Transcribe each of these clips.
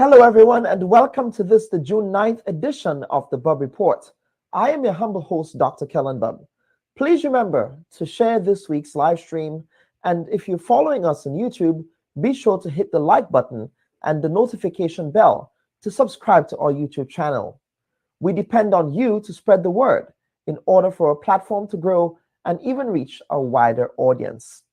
Hello, everyone, and welcome to the June 9th edition of the Bubb Report. I am your humble host, Dr. Kellen Bubb. Please remember to share this week's live stream, and if you're following us on YouTube, be sure to hit the like button and the notification bell to subscribe to our YouTube channel. We depend on you to spread the word in order for our platform to grow and even reach a wider audience.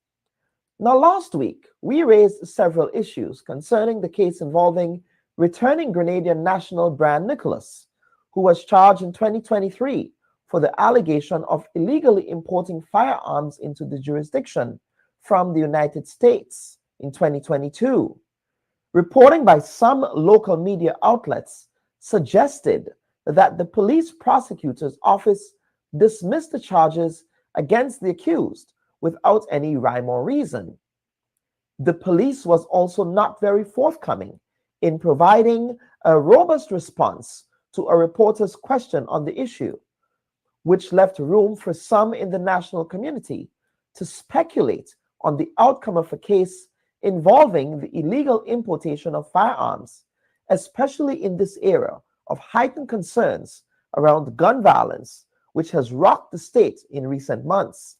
Now, last week, we raised several issues concerning the case involving returning Grenadian national Brian Nicholas, who was charged in 2023 for the allegation of illegally importing firearms into the jurisdiction from the United States in 2022. Reporting by some local media outlets suggested that the police prosecutor's office dismissed the charges against the accused without any rhyme or reason. The police was also not very forthcoming in providing a robust response to a reporter's question on the issue, which left room for some in the national community to speculate on the outcome of a case involving the illegal importation of firearms, especially in this era of heightened concerns around gun violence, which has rocked the state in recent months.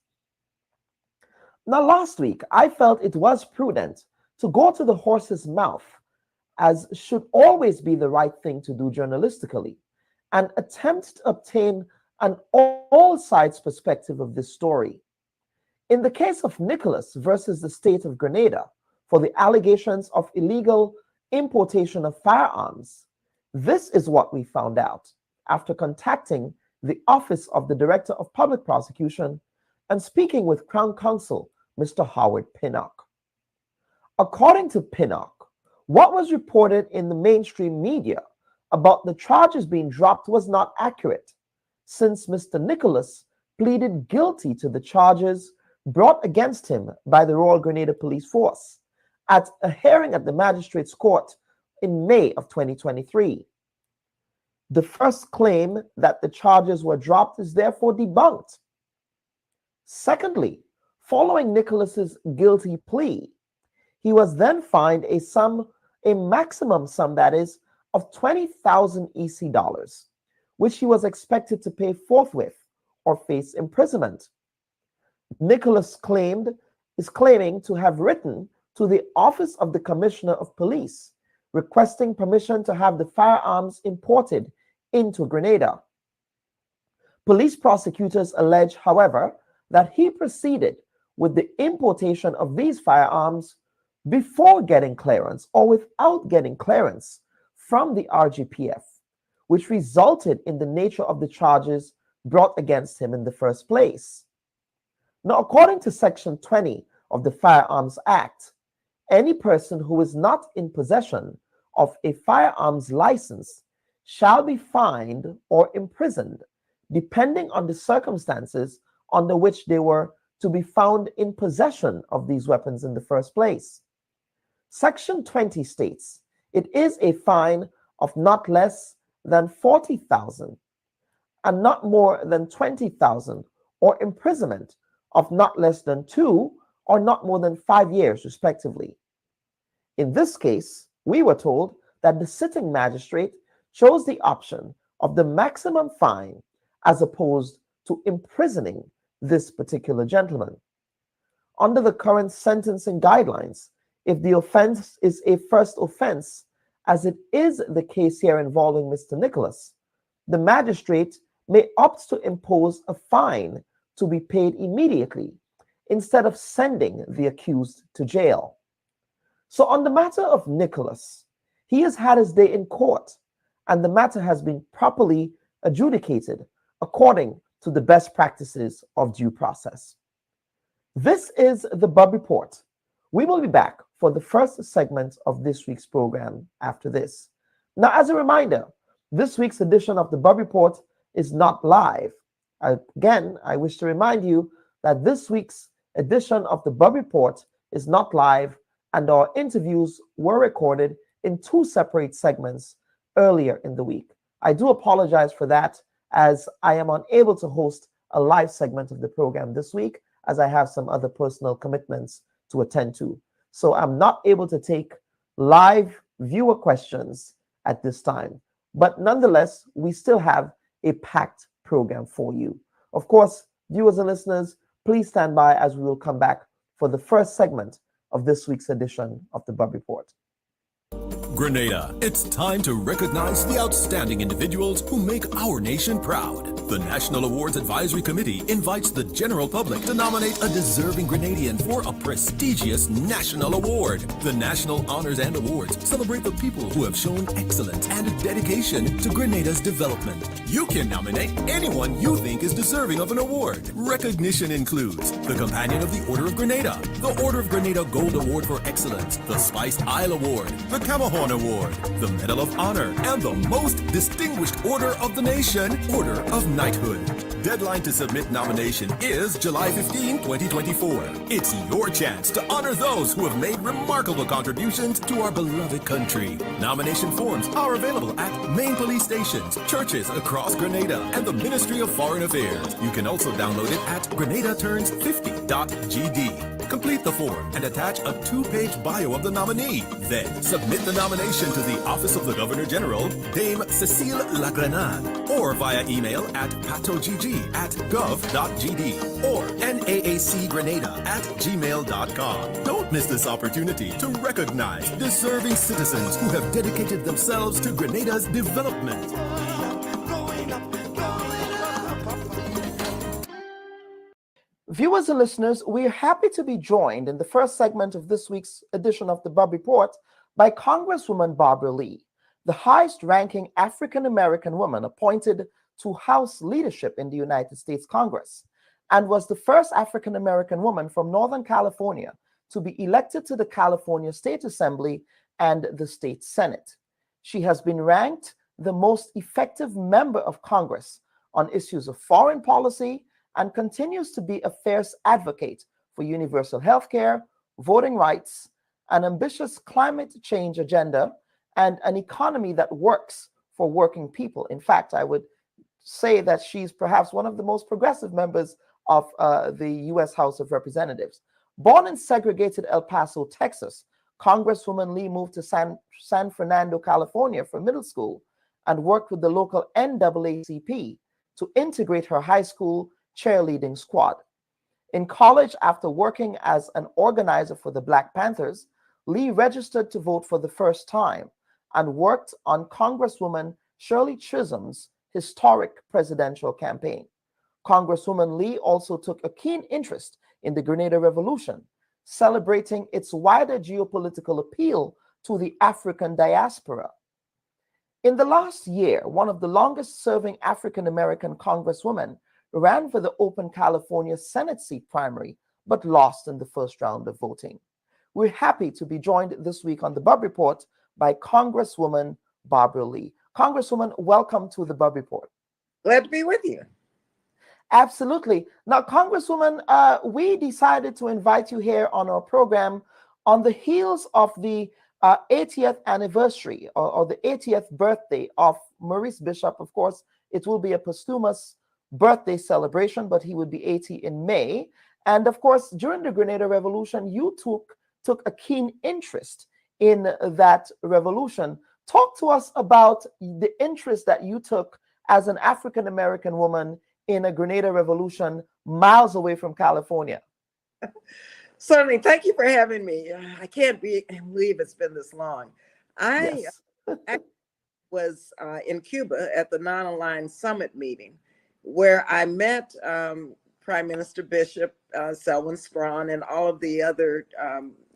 Now, last week, I felt it was prudent to go to the horse's mouth, as should always be the right thing to do journalistically, and attempt to obtain an all sides perspective of this story. In the case of Nicholas versus the state of Grenada for the allegations of illegal importation of firearms, this is what we found out after contacting the Office of the Director of Public Prosecution and speaking with Crown Counsel, Mr. Howard Pinnock. According to Pinnock, what was reported in the mainstream media about the charges being dropped was not accurate, since Mr. Nicholas pleaded guilty to the charges brought against him by the Royal Grenada Police Force at a hearing at the Magistrates Court in May of 2023. The first claim that the charges were dropped is therefore debunked. Secondly, following Nicholas's guilty plea, he was then fined a maximum sum, that is, of 20,000 EC dollars, which he was expected to pay forthwith or face imprisonment. Nicholas is claiming to have written to the Office of the Commissioner of Police requesting permission to have the firearms imported into Grenada. Police prosecutors allege, however, that he proceeded with the importation of these firearms before getting clearance or without getting clearance from the RGPF, which resulted in the nature of the charges brought against him in the first place. Now, according to Section 20 of the Firearms Act, any person who is not in possession of a firearms license shall be fined or imprisoned, depending on the circumstances under which they were to be found in possession of these weapons in the first place. Section 20 states it is a fine of not less than 40,000 and not more than 20,000, or imprisonment of not less than 2 or not more than 5 years, respectively. In this case, we were told that the sitting magistrate chose the option of the maximum fine as opposed to imprisoning this particular gentleman. Under the current sentencing guidelines, if the offense is a first offense, as it is the case here involving Mr. Nicholas, the magistrate may opt to impose a fine to be paid immediately instead of sending the accused to jail. So on the matter of Nicholas, he has had his day in court, and the matter has been properly adjudicated according to the best practices of due process. This is the Bubb Report. We will be back for the first segment of this week's program after this. Now, as a reminder, this week's edition of the Bubb Report is not live. Again, I wish to remind you that this week's edition of the Bubb Report is not live, and our interviews were recorded in 2 separate segments earlier in the week. I do apologize for that, as I am unable to host a live segment of the program this week, as I have some other personal commitments to attend to. So I'm not able to take live viewer questions at this time. But nonetheless, we still have a packed program for you. Of course, viewers and listeners, please stand by as we will come back for the first segment of this week's edition of the Bubb Report. Grenada, it's time to recognize the outstanding individuals who make our nation proud. The National Awards Advisory Committee invites the general public to nominate a deserving Grenadian for a prestigious national award. The National Honors and Awards celebrate the people who have shown excellence and dedication to Grenada's development. You can nominate anyone you think is deserving of an award. Recognition includes the Companion of the Order of Grenada, the Order of Grenada Gold Award for Excellence, the Spiced Isle Award, the Camahorn Award, the Medal of Honor, and the Most Distinguished Order of the Nation, Order of Knighthood. Deadline to submit nomination is July 15, 2024. It's your chance to honor those who have made remarkable contributions to our beloved country. Nomination forms are available at main police stations, churches across Grenada, and the Ministry of Foreign Affairs. You can also download it at grenadaturns50.gd. Complete the form and attach a 2-page bio of the nominee. Then submit the nomination to the Office of the Governor General, Dame Cécile Lagrenade, or via email at patogg@gov.gd or naacgrenada@gmail.com. Don't miss this opportunity to recognize deserving citizens who have dedicated themselves to Grenada's development. Viewers and listeners, we are happy to be joined in the first segment of this week's edition of the Bubb Report by Congresswoman Barbra Lee, the highest-ranking African-American woman appointed to House leadership in the United States Congress, and was the first African-American woman from Northern California to be elected to the California State Assembly and the State Senate. She has been ranked the most effective member of Congress on issues of foreign policy and continues to be a fierce advocate for universal health care, voting rights, an ambitious climate change agenda, and an economy that works for working people. In fact, I would say that she's perhaps one of the most progressive members of the U.S. House of Representatives. Born in segregated El Paso, Texas, Congresswoman Lee moved to San Fernando, California for middle school and worked with the local NAACP to integrate her high school cheerleading squad. In college, after working as an organizer for the Black Panthers, Lee registered to vote for the first time and worked on Congresswoman Shirley Chisholm's historic presidential campaign. Congresswoman Lee also took a keen interest in the Grenada Revolution, celebrating its wider geopolitical appeal to the African diaspora. In the last year, one of the longest-serving African-American congresswomen ran for the open California Senate seat primary, but lost in the first round of voting. We're happy to be joined this week on the Bubb Report by Congresswoman Barbra Lee. Congresswoman, welcome to the Bubb Report. Glad to be with you. Absolutely. Now, Congresswoman, we decided to invite you here on our program on the heels of the 80th anniversary or the 80th birthday of Maurice Bishop. Of course, it will be a posthumous birthday celebration, but he would be 80 in May. And of course, during the Grenada Revolution, you took a keen interest in that revolution. Talk to us about the interest that you took as an African-American woman in a Grenada Revolution miles away from California. Certainly. Thank you for having me. I can't believe it's been this long. I was in Cuba at the Non-Aligned Summit meeting, where I met Prime Minister Bishop, Selwyn Strawn, and all of the other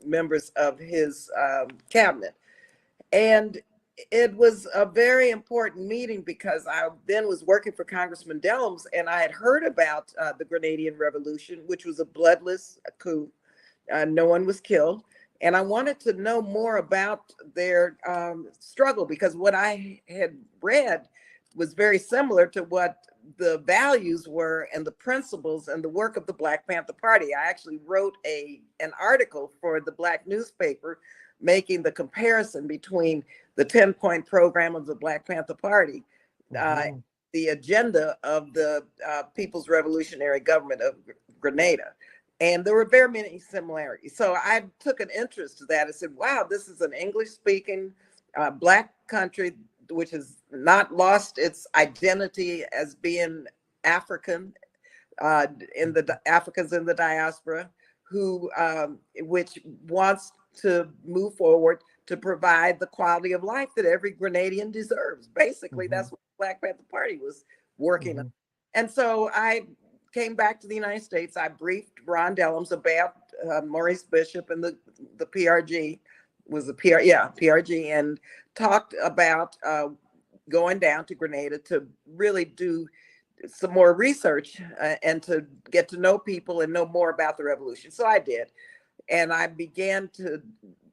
members of his cabinet. And it was a very important meeting because I then was working for Congressman Dellums, and I had heard about the Grenadian Revolution, which was a bloodless coup. No one was killed. And I wanted to know more about their struggle, because what I had read was very similar to what the values were and the principles and the work of the Black Panther Party. I actually wrote an article for the Black newspaper making the comparison between the 10-point program of the Black Panther Party, the agenda of the People's Revolutionary Government of Grenada. And there were very many similarities. So I took an interest to that. I said, wow, this is an English-speaking Black country, which has not lost its identity as being African, Africans in the diaspora, who which wants to move forward to provide the quality of life that every Grenadian deserves. Basically, that's what the Black Panther Party was working on. And so I came back to the United States. I briefed Ron Dellums about Maurice Bishop and the PRG, was the PRG, and talked about going down to Grenada to really do some more research and to get to know people and know more about the revolution. So I did. And I began to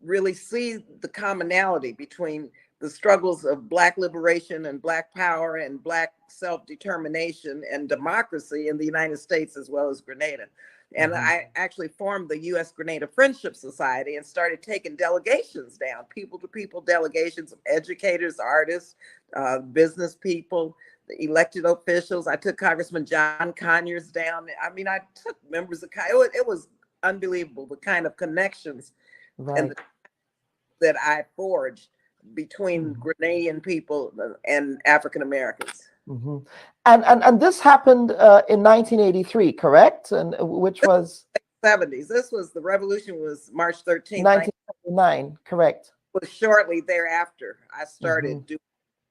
really see the commonality between the struggles of Black liberation and Black power and Black self-determination and democracy in the United States as well as Grenada. And I actually formed the U.S. Grenada Friendship Society and started taking delegations down, people-to-people delegations of educators, artists, business people, elected officials. I took Congressman John Conyers down. I mean, I took members of it was unbelievable the kind of connections and that I forged between Grenadian people and African Americans. And this happened in 1983, correct? And which was 70s. This was the revolution was March 13th, 1979, correct? Was shortly thereafter I started doing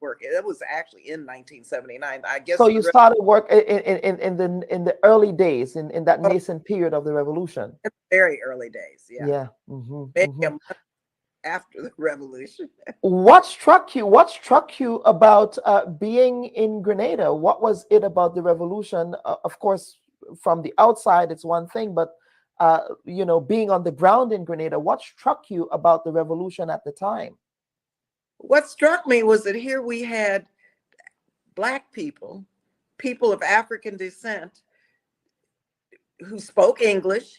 work. It was actually in 1979. I guess. So you started work in the early days, in that nascent period of the revolution. Very early days, yeah. Maybe a month after the revolution. What struck you? What struck you about being in Grenada? What was it about the revolution? Of course, from the outside, it's one thing, but you know, being on the ground in Grenada, what struck you about the revolution at the time? What struck me was that here we had Black people, people of African descent, who spoke English,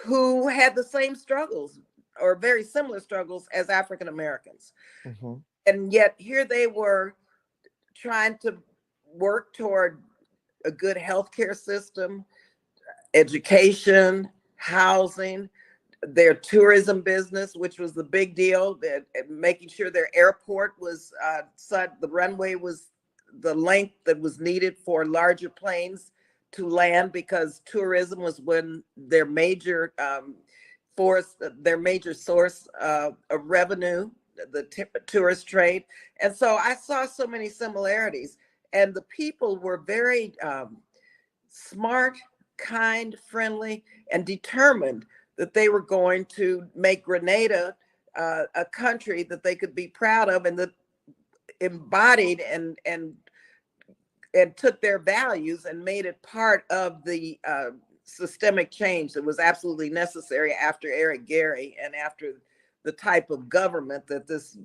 who had the same struggles or very similar struggles as African Americans. And yet here they were trying to work toward a good healthcare system, education, housing, their tourism business, which was the big deal, that making sure their airport was the runway was the length that was needed for larger planes to land, because tourism was when their major source of revenue, the tourist trade. And so I saw so many similarities, and the people were very smart, kind, friendly, and determined that they were going to make Grenada a country that they could be proud of, and that embodied and took their values and made it part of the systemic change that was absolutely necessary after Eric Gary and after the type of government that this,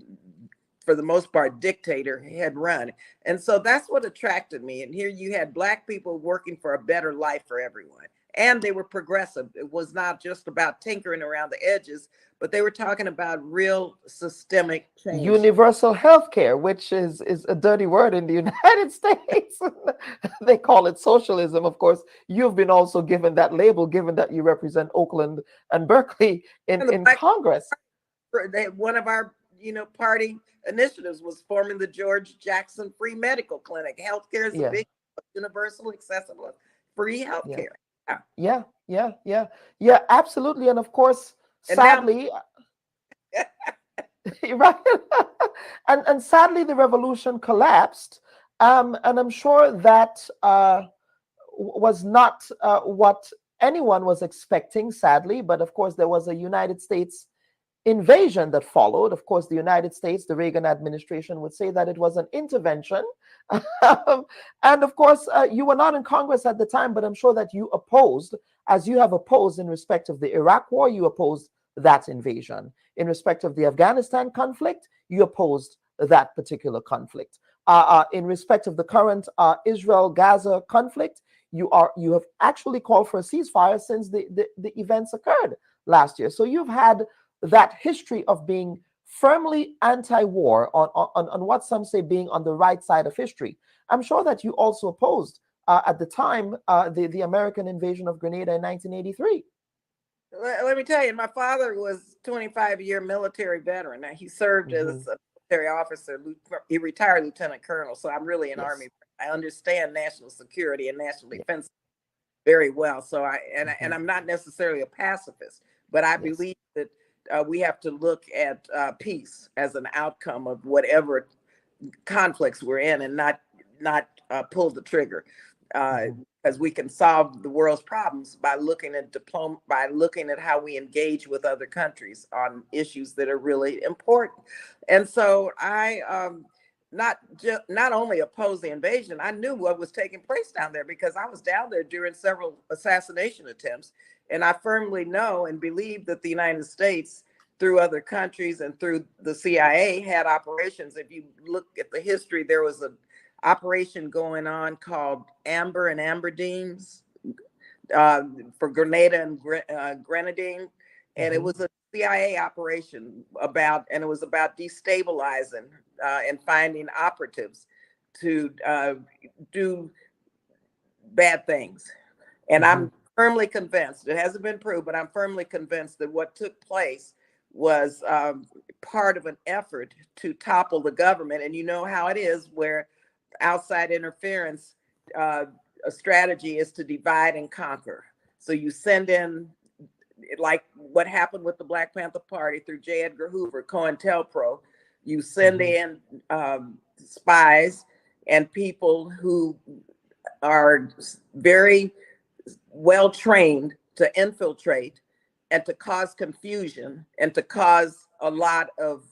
for the most part, dictator had run. And so that's what attracted me. And here you had Black people working for a better life for everyone. And they were progressive. It was not just about tinkering around the edges, but they were talking about real systemic change. Universal health care, which is a dirty word in the United States. They call it socialism. Of course, you've been also given that label, given that you represent Oakland and Berkeley in Congress. One of our party initiatives was forming the George Jackson Free Medical Clinic. Healthcare is a big, universal, accessible, free healthcare. Yeah, absolutely. And of course, sadly, right. and sadly, the revolution collapsed. And I'm sure that was not what anyone was expecting, sadly. But of course, there was a United States invasion that followed. Of course, the United States, the Reagan administration would say that it was an intervention. And of course, you were not in Congress at the time, but I'm sure that you opposed, as you have opposed in respect of the Iraq War, you opposed that invasion. In respect of the Afghanistan conflict, you opposed that particular conflict. In respect of the current Israel-Gaza conflict, you have actually called for a ceasefire since the events occurred last year. So you've had that history of being firmly anti-war on what some say being on the right side of history. I'm sure that you also opposed at the time the American invasion of Grenada in 1983. Let me tell you, my father was a 25-year military veteran. Now, he served as a military officer. He retired lieutenant colonel. So I'm really an Yes. Army. I understand national security and national Yeah. defense very well. So and Mhm. I'm not necessarily a pacifist, but I Yes. believe that we have to look at peace as an outcome of whatever conflicts we're in, and not pull the trigger, Mhm. because we can solve the world's problems by looking at by looking at how we engage with other countries on issues that are really important. And so I not only oppose the invasion, I knew what was taking place down there because I was down there during several assassination attempts, and I firmly know and believe that the United States, through other countries and through the CIA, had operations. If you look at the history, there was an operation going on called Amber and Amberdeens for Grenada and Grenadine, and it was a CIA operation and it was about destabilizing and finding operatives to do bad things. And I'm firmly convinced, it hasn't been proved, but I'm firmly convinced that what took place was part of an effort to topple the government. And you know how it is, where outside interference, a strategy is to divide and conquer. So you send in, like what happened with the Black Panther Party through J. Edgar Hoover, COINTELPRO, you send in spies and people who are very well trained to infiltrate and to cause confusion and to cause a lot of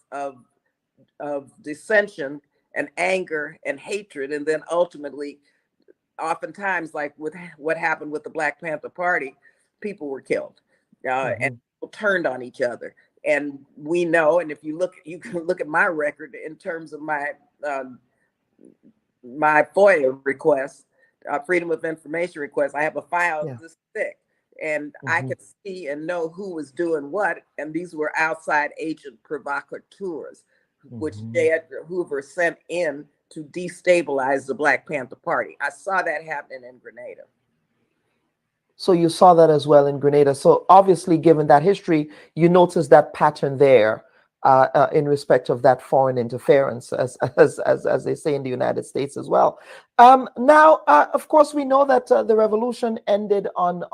dissension and anger and hatred. And then ultimately, oftentimes, like with what happened with the Black Panther Party, people were killed and people turned on each other. And we know, and if you look, you can look at my record in terms of my FOIA requests, Freedom of Information requests. I have a file this thick, and I could see and know who was doing what. And these were outside agent provocateurs, which J. Edgar Hoover sent in to destabilize the Black Panther Party. I saw that happening in Grenada. So you saw that as well in Grenada. So obviously, given that history, you noticed that pattern there in respect of that foreign interference, as they say in the United States as well. Now, of course, we know that the revolution ended on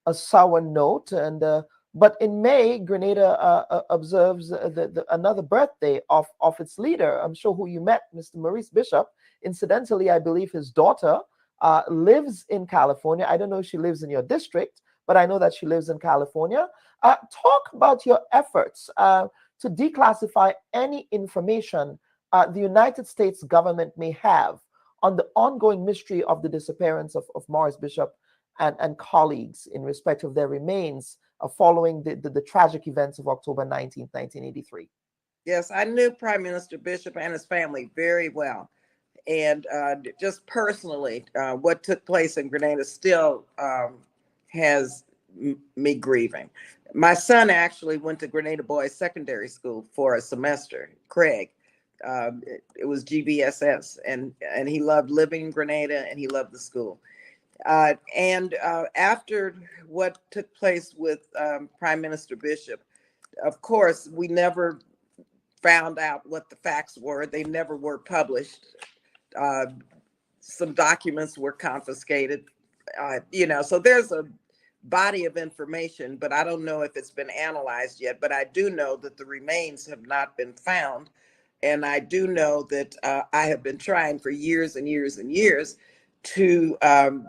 a sour note, and but in May, Grenada observes another birthday of its leader. I'm sure who you met, Mr. Maurice Bishop. Incidentally, I believe his daughter lives in California. I don't know if she lives in your district, but I know that she lives in California. Talk about your efforts to declassify any information the United States government may have on the ongoing mystery of the disappearance of Maurice Bishop and colleagues in respect of their remains following the tragic events of October 19th, 1983. Yes, I knew Prime Minister Bishop and his family very well. And just personally, what took place in Grenada still has me grieving. My son actually went to Grenada Boys Secondary School for a semester, Craig. It was GBSS, and he loved living in Grenada, and he loved the school. And after what took place with Prime Minister Bishop, of course, we never found out what the facts were. They never were published. Some documents were confiscated, so there's a body of information, but I don't know if it's been analyzed yet. But I do know that the remains have not been found. And I do know that I have been trying for years and years and years to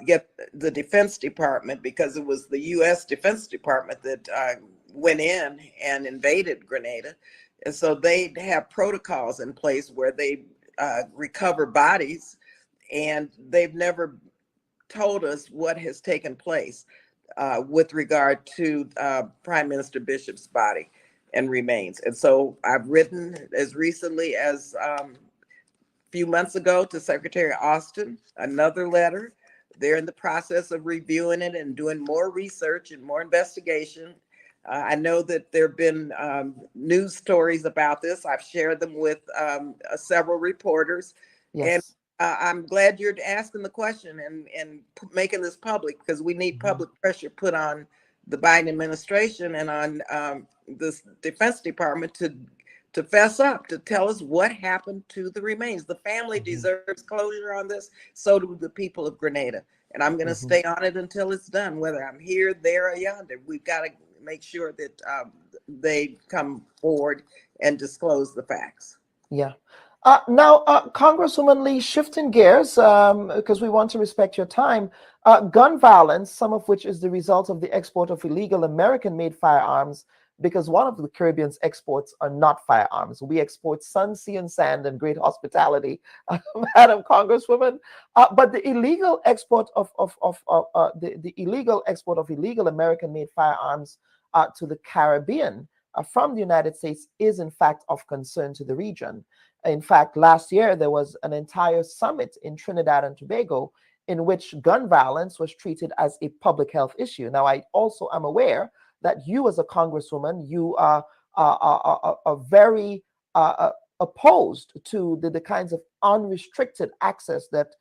get the Defense Department, because it was the U.S. Defense Department that went in and invaded Grenada. And so they have protocols in place where they recover bodies, and they've never told us what has taken place with regard to Prime Minister Bishop's body and remains. And so I've written as recently as a few months ago to Secretary Austin another letter. They're in the process of reviewing it and doing more research and more investigation. I know that there have been news stories about this. I've shared them with several reporters. Yes. And I'm glad you're asking the question and making this public, because we need public pressure put on the Biden administration and on the Defense Department to to fess up, to tell us what happened to the remains. The family deserves closure on this. So do the people of Grenada. And I'm going to stay on it until it's done, whether I'm here, there, or yonder. We've got to make sure that they come forward and disclose the facts. Yeah. Now, Congresswoman Lee, shifting gears, because we want to respect your time, gun violence, some of which is the result of the export of illegal American-made firearms, because one of the Caribbean's exports are not firearms. We export sun, sea, and sand and great hospitality, Madam Congresswoman. But the illegal export of the illegal export of illegal American-made firearms to the Caribbean from the United States is in fact of concern to the region. In fact, last year there was an entire summit in Trinidad and Tobago in which gun violence was treated as a public health issue. Now, I also am aware that you, as a congresswoman, you are very opposed to the kinds of unrestricted access that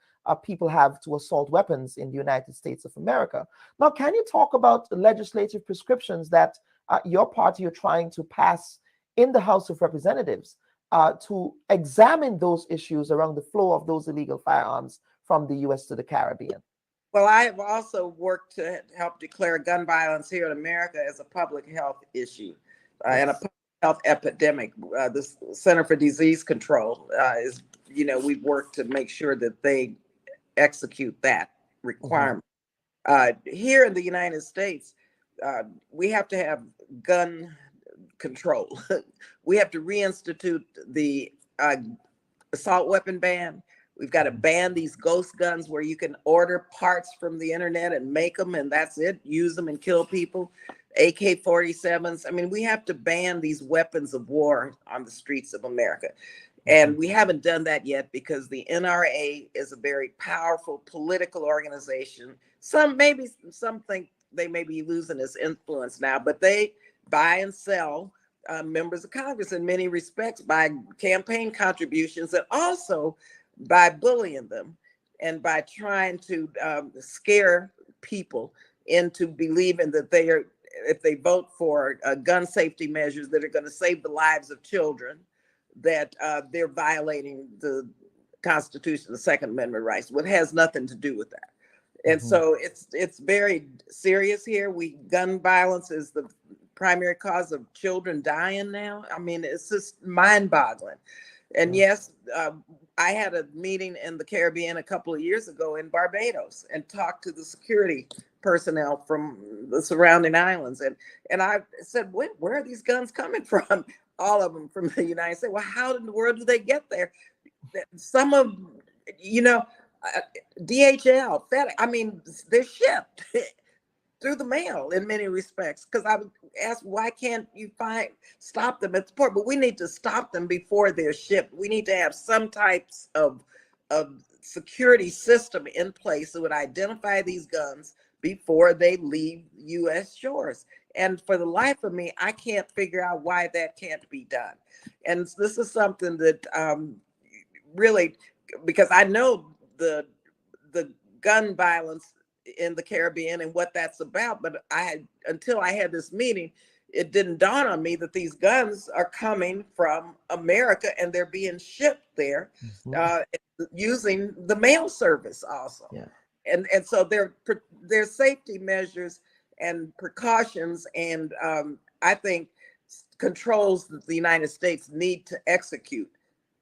people have to assault weapons in the United States of America. Now, can you talk about the legislative prescriptions that your party are trying to pass in the House of Representatives to examine those issues around the flow of those illegal firearms from the U.S. to the Caribbean? Well, I have also worked to help declare gun violence here in America as a public health issue and a public health epidemic. The Center for Disease Control is, we've worked to make sure that they execute that requirement. Here in the United States, we have to have gun control. We have to reinstitute the assault weapon ban. We've got to ban these ghost guns where you can order parts from the internet and make them, and that's it, use them and kill people. AK-47s. I mean, we have to ban these weapons of war on the streets of America. And we haven't done that yet because the NRA is a very powerful political organization. Some think they may be losing its influence now, but they buy and sell members of Congress in many respects by campaign contributions and also by bullying them and by trying to scare people into believing that they are, if they vote for gun safety measures that are going to save the lives of children, that they're violating the Constitution, the Second Amendment rights, which has nothing to do with that. And so it's very serious here. Gun violence is the primary cause of children dying now. I mean, it's just mind-boggling. And yes, I had a meeting in the Caribbean a couple of years ago in Barbados and talked to the security personnel from the surrounding islands. And I said, where are these guns coming from? All of them from the United States. Well, how in the world do they get there? Some of, DHL, FedEx, I mean, they're shipped through the mail in many respects. Because I would ask, why can't you stop them at the port? But we need to stop them before they're shipped. We need to have some types of security system in place that would identify these guns before they leave U.S. shores. And for the life of me, I can't figure out why that can't be done. And this is something that really, because I know the gun violence in the Caribbean and what that's about, but until I had this meeting, it didn't dawn on me that these guns are coming from America and they're being shipped there using the mail service also. Yeah. And so there's safety measures and precautions, and I think controls that the United States need to execute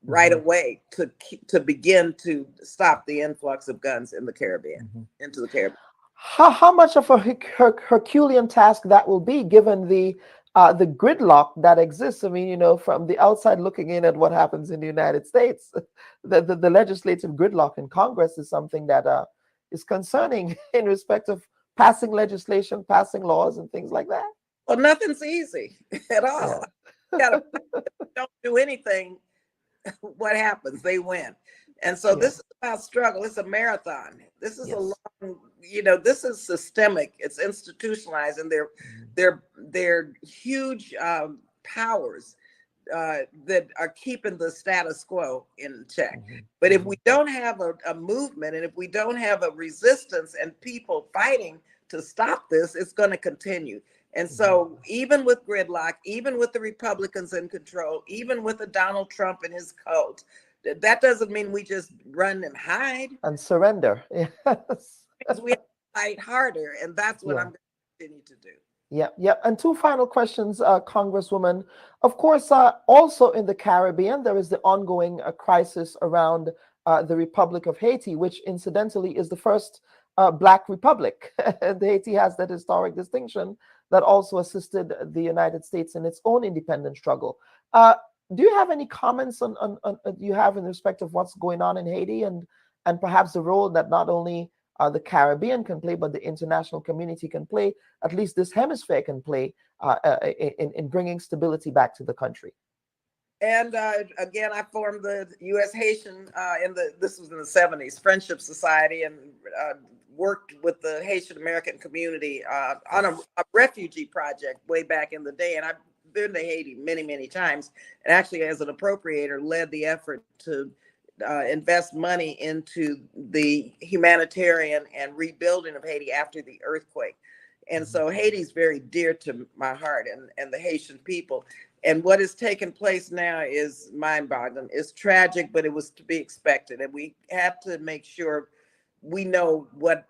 right away to begin to stop the influx of guns in the Caribbean, into the Caribbean. How much of a Herculean task that will be, given the gridlock that exists? I mean, from the outside looking in at what happens in the United States, the legislative gridlock in Congress is something that is concerning in respect of passing legislation, passing laws, and things like that. Well, nothing's easy at all. Yeah. Don't do anything. What happens? They win. And so this is about struggle. It's a marathon. This is a long, this is systemic. It's institutionalized, and they're huge powers that are keeping the status quo in check. But if we don't have a movement, and if we don't have a resistance and people fighting to stop this, it's going to continue. And so even with gridlock, even with the Republicans in control, even with the Donald Trump and his cult, that doesn't mean we just run and hide. And surrender. Yes. Because we have to fight harder. And that's what Yeah. I'm going to continue to do. Yeah, yeah. And two final questions, Congresswoman. Of course, also in the Caribbean, there is the ongoing crisis around the Republic of Haiti, which incidentally is the first Black republic. And Haiti has that historic distinction that also assisted the United States in its own independence struggle. Do you have any comments on you have in respect of what's going on in Haiti and perhaps the role that not only the Caribbean can play, but the international community can play, at least this hemisphere can play in bringing stability back to the country? And again, I formed the U.S. Haitian this was in the 70s, Friendship Society, and worked with the Haitian American community on a refugee project way back in the day. And I've been to Haiti many, many times, and actually as an appropriator led the effort to invest money into the humanitarian and rebuilding of Haiti after the earthquake. And so Haiti's very dear to my heart and the Haitian people. And what has taken place now is mind-boggling. It's tragic, but it was to be expected. And we have to make sure we know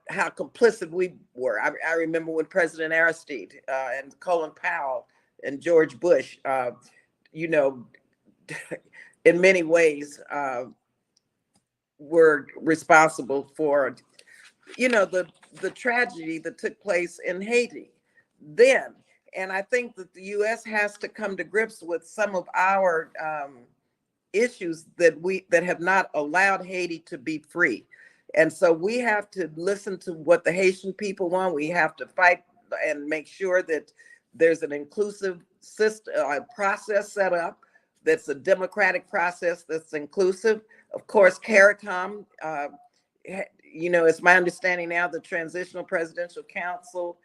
how complicit we were. I remember when President Aristide and Colin Powell and George Bush, in many ways, were responsible for, the tragedy that took place in Haiti then. And I think that the U.S. has to come to grips with some of our issues that have not allowed Haiti to be free. And so we have to listen to what the Haitian people want. We have to fight and make sure that there's an inclusive system, process set up that's a democratic process that's inclusive. Of course, CARICOM, it's my understanding now the Transitional Presidential Council,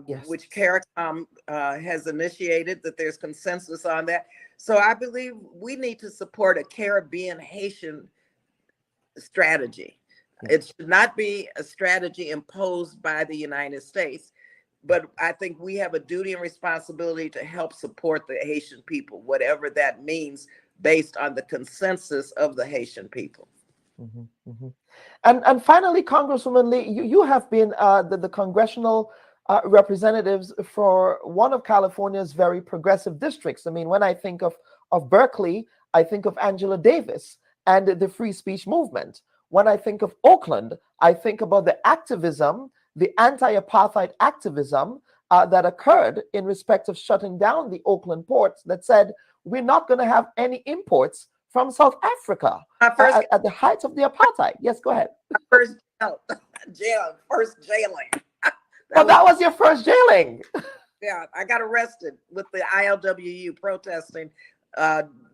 Yes. which CARICOM has initiated, that there's consensus on that. So I believe we need to support a Caribbean Haitian strategy. It should not be a strategy imposed by the United States, but I think we have a duty and responsibility to help support the Haitian people, whatever that means, based on the consensus of the Haitian people. Mm-hmm, mm-hmm. And finally, Congresswoman Lee, you have been the congressional representatives for one of California's very progressive districts. I mean, when I think of Berkeley, I think of Angela Davis and the free speech movement. When I think of Oakland, I think about the activism, the anti-apartheid activism that occurred in respect of shutting down the Oakland ports that said, we're not going to have any imports from South Africa at the height of the apartheid. Yes, go ahead. First jailing. That was your first jailing. Yeah, I got arrested with the ILWU protesting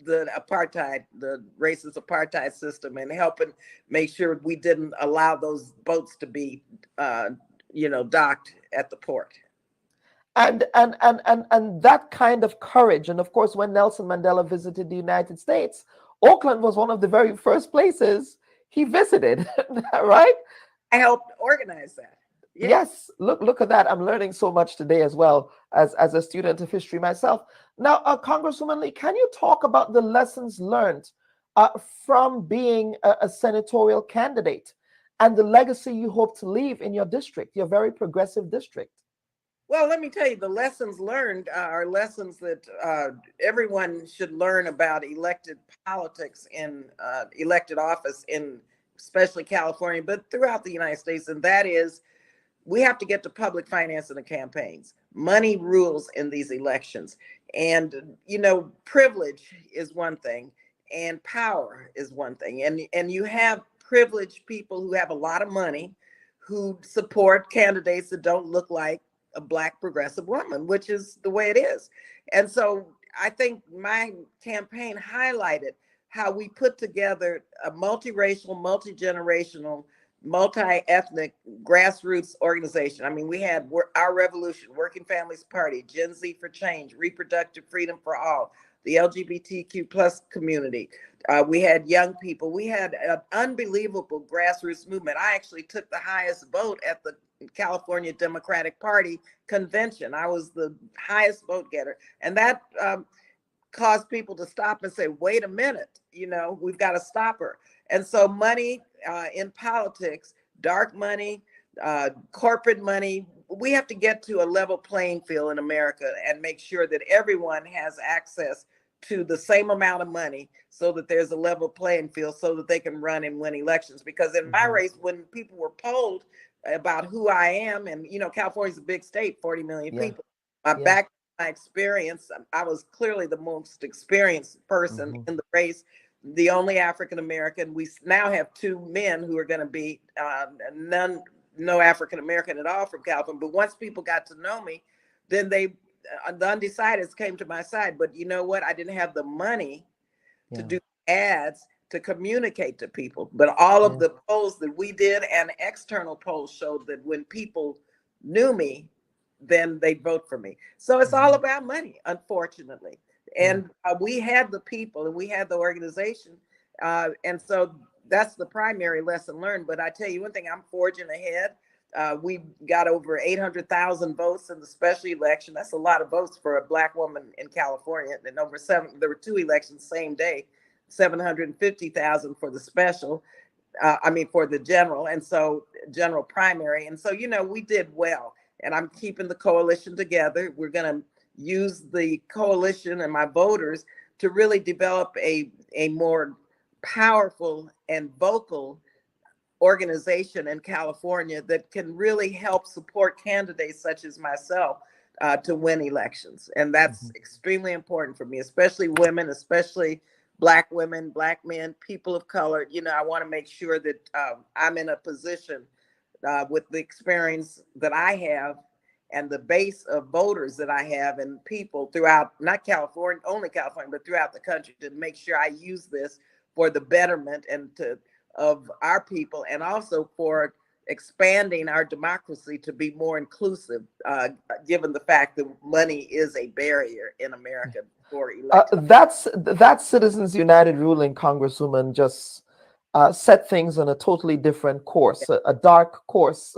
the apartheid, the racist apartheid system, and helping make sure we didn't allow those boats to be, docked at the port. And that kind of courage, and of course, when Nelson Mandela visited the United States, Oakland was one of the very first places he visited, right? I helped organize that. Yeah. Yes, look at that. I'm learning so much today as well as a student of history myself. Now, Congresswoman Lee, can you talk about the lessons learned from being a senatorial candidate and the legacy you hope to leave in your district, your very progressive district? Well, let me tell you, the lessons learned are lessons that everyone should learn about elected politics in elected office in especially California, but throughout the United States. And that is, we have to get to public finance in the campaigns. Money rules in these elections. And, privilege is one thing and power is one thing. And you have privileged people who have a lot of money who support candidates that don't look like a Black progressive woman, which is the way it is. And so I think my campaign highlighted how we put together a multiracial, multi-generational, multi-ethnic grassroots organization. I mean, we had Our Revolution, Working Families Party, Gen Z for Change, Reproductive Freedom for All, the LGBTQ plus community. We had young people. We had an unbelievable grassroots movement. I actually took the highest vote at the California Democratic Party convention. I was the highest vote getter. And that caused people to stop and say, wait a minute, we've got to stop her. And so money in politics, dark money, corporate money, we have to get to a level playing field in America and make sure that everyone has access to the same amount of money so that there's a level playing field so that they can run and win elections. Because in my race, when people were polled about who I am, and California's a big state, 40 million people. Back in my experience, I was clearly the most experienced person in the race, the only African American. We now have two men who are going to be no African American at all from California. But once people got to know me, then the undecideds came to my side. But you know what? I didn't have the money to do ads to communicate to people. But all of the polls that we did and external polls showed that when people knew me, then they'd vote for me. So it's all about money, unfortunately. And we had the people and we had the organization. And so that's the primary lesson learned. But I tell you one thing, I'm forging ahead. We got over 800,000 votes in the special election. That's a lot of votes for a Black woman in California. And there were two elections same day, 750,000 for the special, for the general, and so general primary. And so, we did well. And I'm keeping the coalition together. We're going to use the coalition and my voters to really develop a more powerful and vocal organization in California that can really help support candidates such as myself to win elections. And that's extremely important for me, especially women, especially Black women, Black men, people of color. I want to make sure that I'm in a position with the experience that I have and the base of voters that I have and people throughout, not California, only California, but throughout the country, to make sure I use this for the betterment of our people, and also for expanding our democracy to be more inclusive, given the fact that money is a barrier in America for elections. That Citizens United ruling, Congresswoman, just set things on a totally different course, a dark course,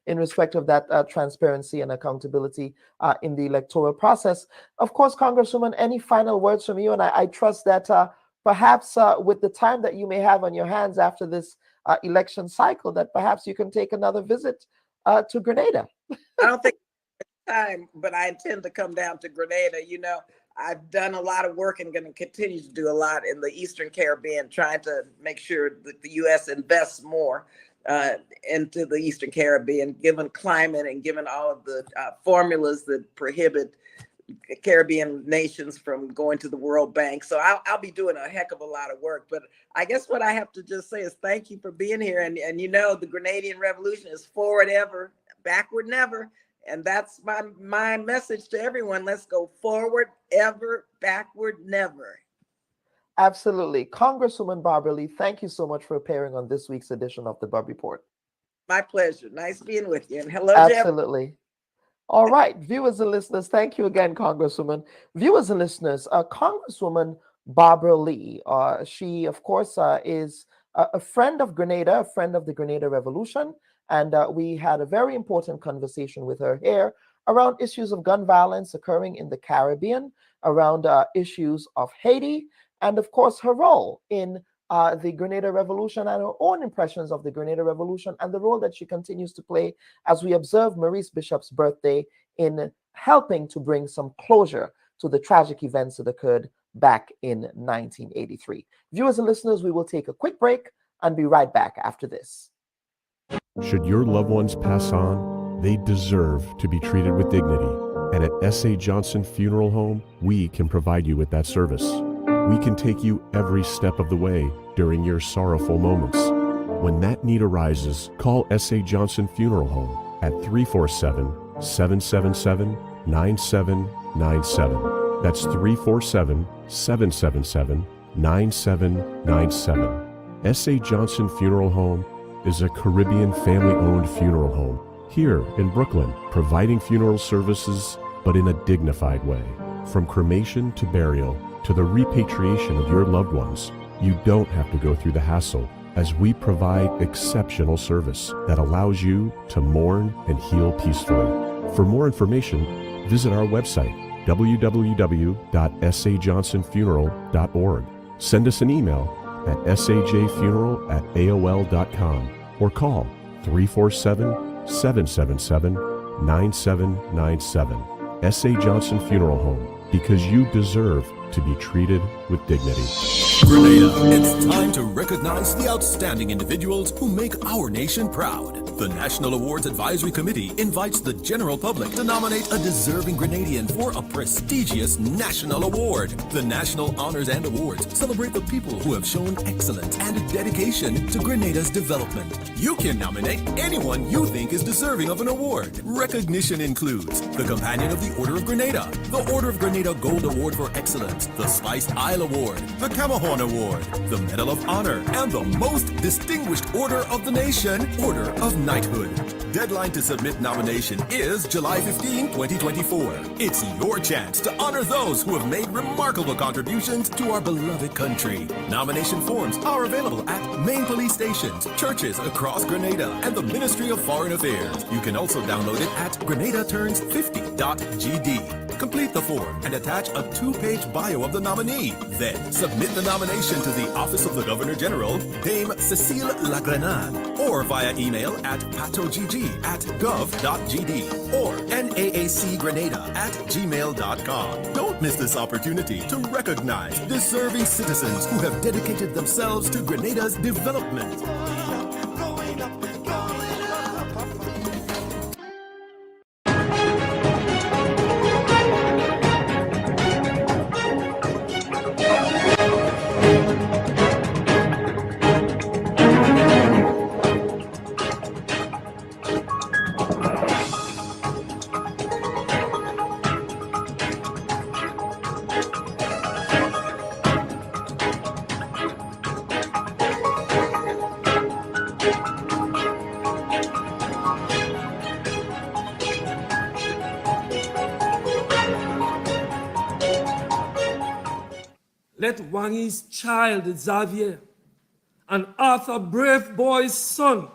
in respect of that transparency and accountability in the electoral process. Of course, Congresswoman, any final words from you? And I trust that perhaps with the time that you may have on your hands after this election cycle, that perhaps you can take another visit to Grenada. I don't think time, but I intend to come down to Grenada. I've done a lot of work and going to continue to do a lot in the Eastern Caribbean, trying to make sure that the U.S. invests more into the Eastern Caribbean, given climate and given all of the formulas that prohibit Caribbean nations from going to the World Bank. So I'll be doing a heck of a lot of work. But I guess what I have to just say is thank you for being here. And the Grenadian Revolution is forward ever, backward never. And that's my message to everyone. Let's go forward ever, backward never. Absolutely. Congresswoman Barbra Lee, thank you so much for appearing on this week's edition of the Bubb Report. My pleasure. Nice being with you. And hello to everyone. Absolutely. All right, viewers and listeners, thank you again, Congresswoman. Viewers and listeners, Congresswoman Barbra Lee, she, of course, is a friend of Grenada, a friend of the Grenada Revolution, and we had a very important conversation with her here around issues of gun violence occurring in the Caribbean, around issues of Haiti, and, of course, her role in the Grenada Revolution and her own impressions of the Grenada Revolution and the role that she continues to play as we observe Maurice Bishop's birthday in helping to bring some closure to the tragic events that occurred back in 1983. Viewers and listeners, we will take a quick break and be right back after this. Should your loved ones pass on, they deserve to be treated with dignity. And at S.A. Johnson Funeral Home, we can provide you with that service. We can take you every step of the way during your sorrowful moments. When that need arises, call S.A. Johnson Funeral Home at 347-777-9797. That's 347-777-9797. S.A. Johnson Funeral Home is a Caribbean family-owned funeral home here in Brooklyn, providing funeral services, but in a dignified way. From cremation to burial, to the repatriation of your loved ones, you don't have to go through the hassle as we provide exceptional service that allows you to mourn and heal peacefully. For more information, visit our website, www.sajohnsonfuneral.org. Send us an email at sajfuneral@aol.com or call 347-777-9797. S.A. Johnson Funeral Home, because you deserve to be treated with dignity. Grenada, it's time to recognize the outstanding individuals who make our nation proud. The National Awards Advisory Committee invites the general public to nominate a deserving Grenadian for a prestigious national award. The National Honors and Awards celebrate the people who have shown excellence and dedication to Grenada's development. You can nominate anyone you think is deserving of an award. Recognition includes the Companion of the Order of Grenada, the Order of Grenada Gold Award for Excellence, the Spiced Isle Award, the Camahorn Award, the Medal of Honor, and the Most Distinguished Order of the Nation, Order of Knighthood. Deadline to submit nomination is July 15, 2024. It's your chance to honor those who have made remarkable contributions to our beloved country. Nomination forms are available at main police stations, churches across Grenada, and the Ministry of Foreign Affairs. You can also download it at grenadaturns50.gd. Complete the form and attach a 2-page bio of the nominee. Then submit the nomination to the Office of the Governor General, Dame Cecile Lagrenade, or via email at patogg@gov.gd or naacgrenada@gmail.com. Don't miss this opportunity to recognize deserving citizens who have dedicated themselves to Grenada's development. Let Wangi's child, Xavier, and Arthur Brave Boy's son,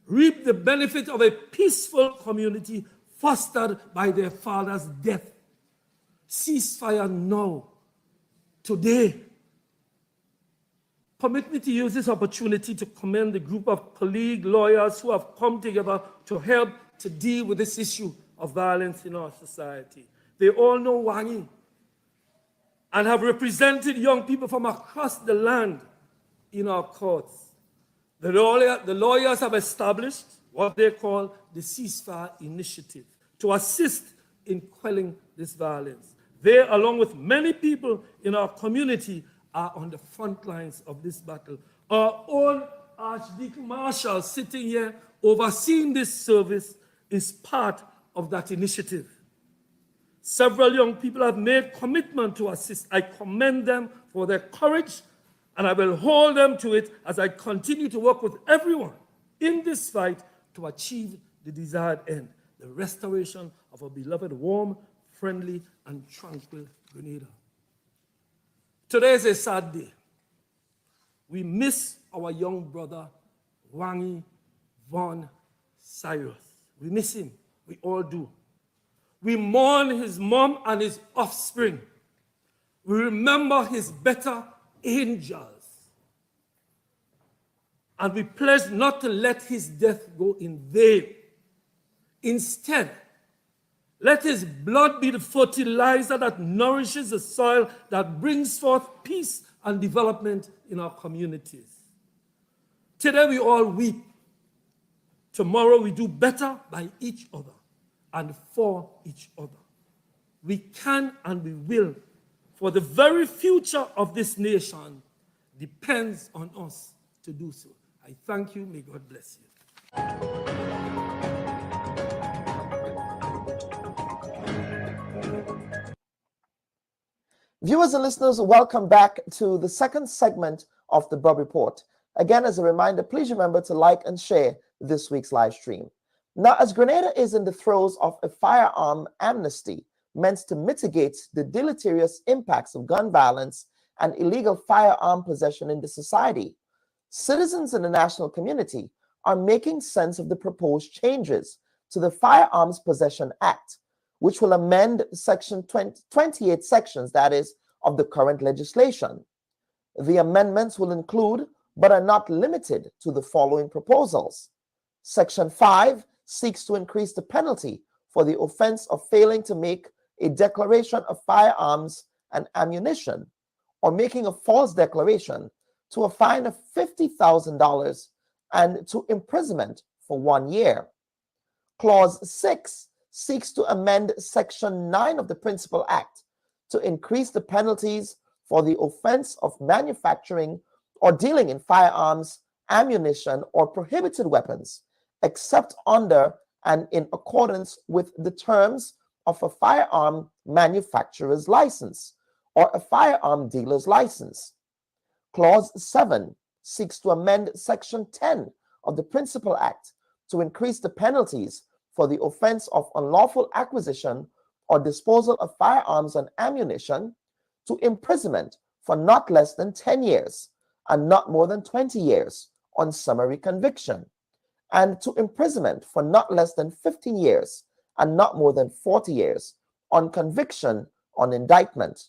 reap the benefit of a peaceful community fostered by their father's death. Ceasefire now, today. Permit me to use this opportunity to commend the group of colleague lawyers who have come together to help to deal with this issue of violence in our society. They all know Wangi and have represented young people from across the land in our courts. The lawyers have established what they call the Ceasefire Initiative to assist in quelling this violence. They, along with many people in our community, are on the front lines of this battle. Our own Archdeacon Marshall, sitting here overseeing this service, is part of that initiative. Several young people have made commitment to assist. I commend them for their courage, and I will hold them to it as I continue to work with everyone in this fight to achieve the desired end, the restoration of a beloved, warm, friendly, and tranquil Grenada. Today is a sad day. We miss our young brother, Wangi Von Cyrus. We miss him. We all do. We mourn his mom and his offspring. We remember his better angels. And we pledge not to let his death go in vain. Instead, let his blood be the fertilizer that nourishes the soil that brings forth peace and development in our communities. Today we all weep. Tomorrow we do better by each other and for each other. We can and we will, for the very future of this nation depends on us to do so. I thank you. May God bless you. Viewers and listeners, welcome back to the second segment of the Bubb Report. Again, as a reminder, please remember to like and share this week's live stream. Now, as Grenada is in the throes of a firearm amnesty meant to mitigate the deleterious impacts of gun violence and illegal firearm possession in the society, citizens in the national community are making sense of the proposed changes to the Firearms Possession Act, which will amend Section 28 sections, that is, of the current legislation. The amendments will include, but are not limited to, the following proposals. Section 5 seeks to increase the penalty for the offense of failing to make a declaration of firearms and ammunition, or making a false declaration, to a fine of $50,000 and to imprisonment for 1 year. Clause 6 seeks to amend Section 9 of the Principal Act to increase the penalties for the offense of manufacturing or dealing in firearms, ammunition, or prohibited weapons, except under and in accordance with the terms of a firearm manufacturer's license or a firearm dealer's license. Clause 7 seeks to amend Section 10 of the Principal Act to increase the penalties for the offense of unlawful acquisition or disposal of firearms and ammunition to imprisonment for not less than 10 years and not more than 20 years on summary conviction, and to imprisonment for not less than 15 years and not more than 40 years on conviction on indictment.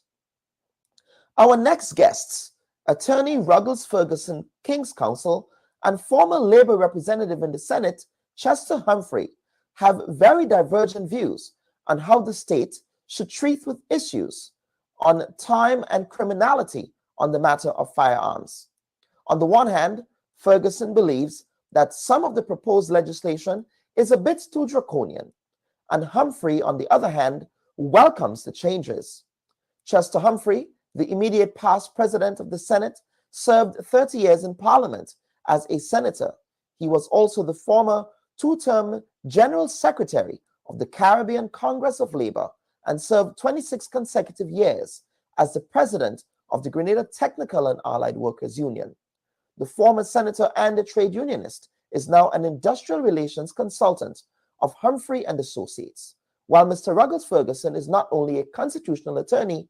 Our next guests, Attorney Ruggles Ferguson, King's Counsel, and former Labor representative in the Senate, Chester Humphrey, have very divergent views on how the state should treat with issues on time and criminality on the matter of firearms. On the one hand, Ferguson believes that some of the proposed legislation is a bit too draconian, and Humphrey, on the other hand, welcomes the changes. Chester Humphrey, the immediate past president of the Senate, served 30 years in Parliament as a senator. He was also the former two-term General Secretary of the Caribbean Congress of Labor and served 26 consecutive years as the president of the Grenada Technical and Allied Workers Union. The former senator and a trade unionist is now an industrial relations consultant of Humphrey and Associates, while Mr. Ruggles Ferguson is not only a constitutional attorney,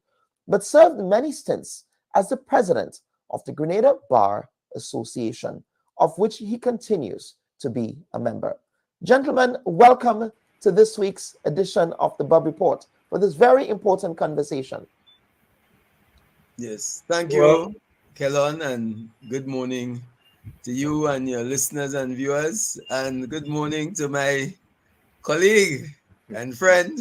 but served many stints as the president of the Grenada Bar Association, of which he continues to be a member. Gentlemen, welcome to this week's edition of the Bubb Report for this very important conversation. Yes, thank you, Kellon, and good morning to you and your listeners and viewers, and good morning to my colleague and friend,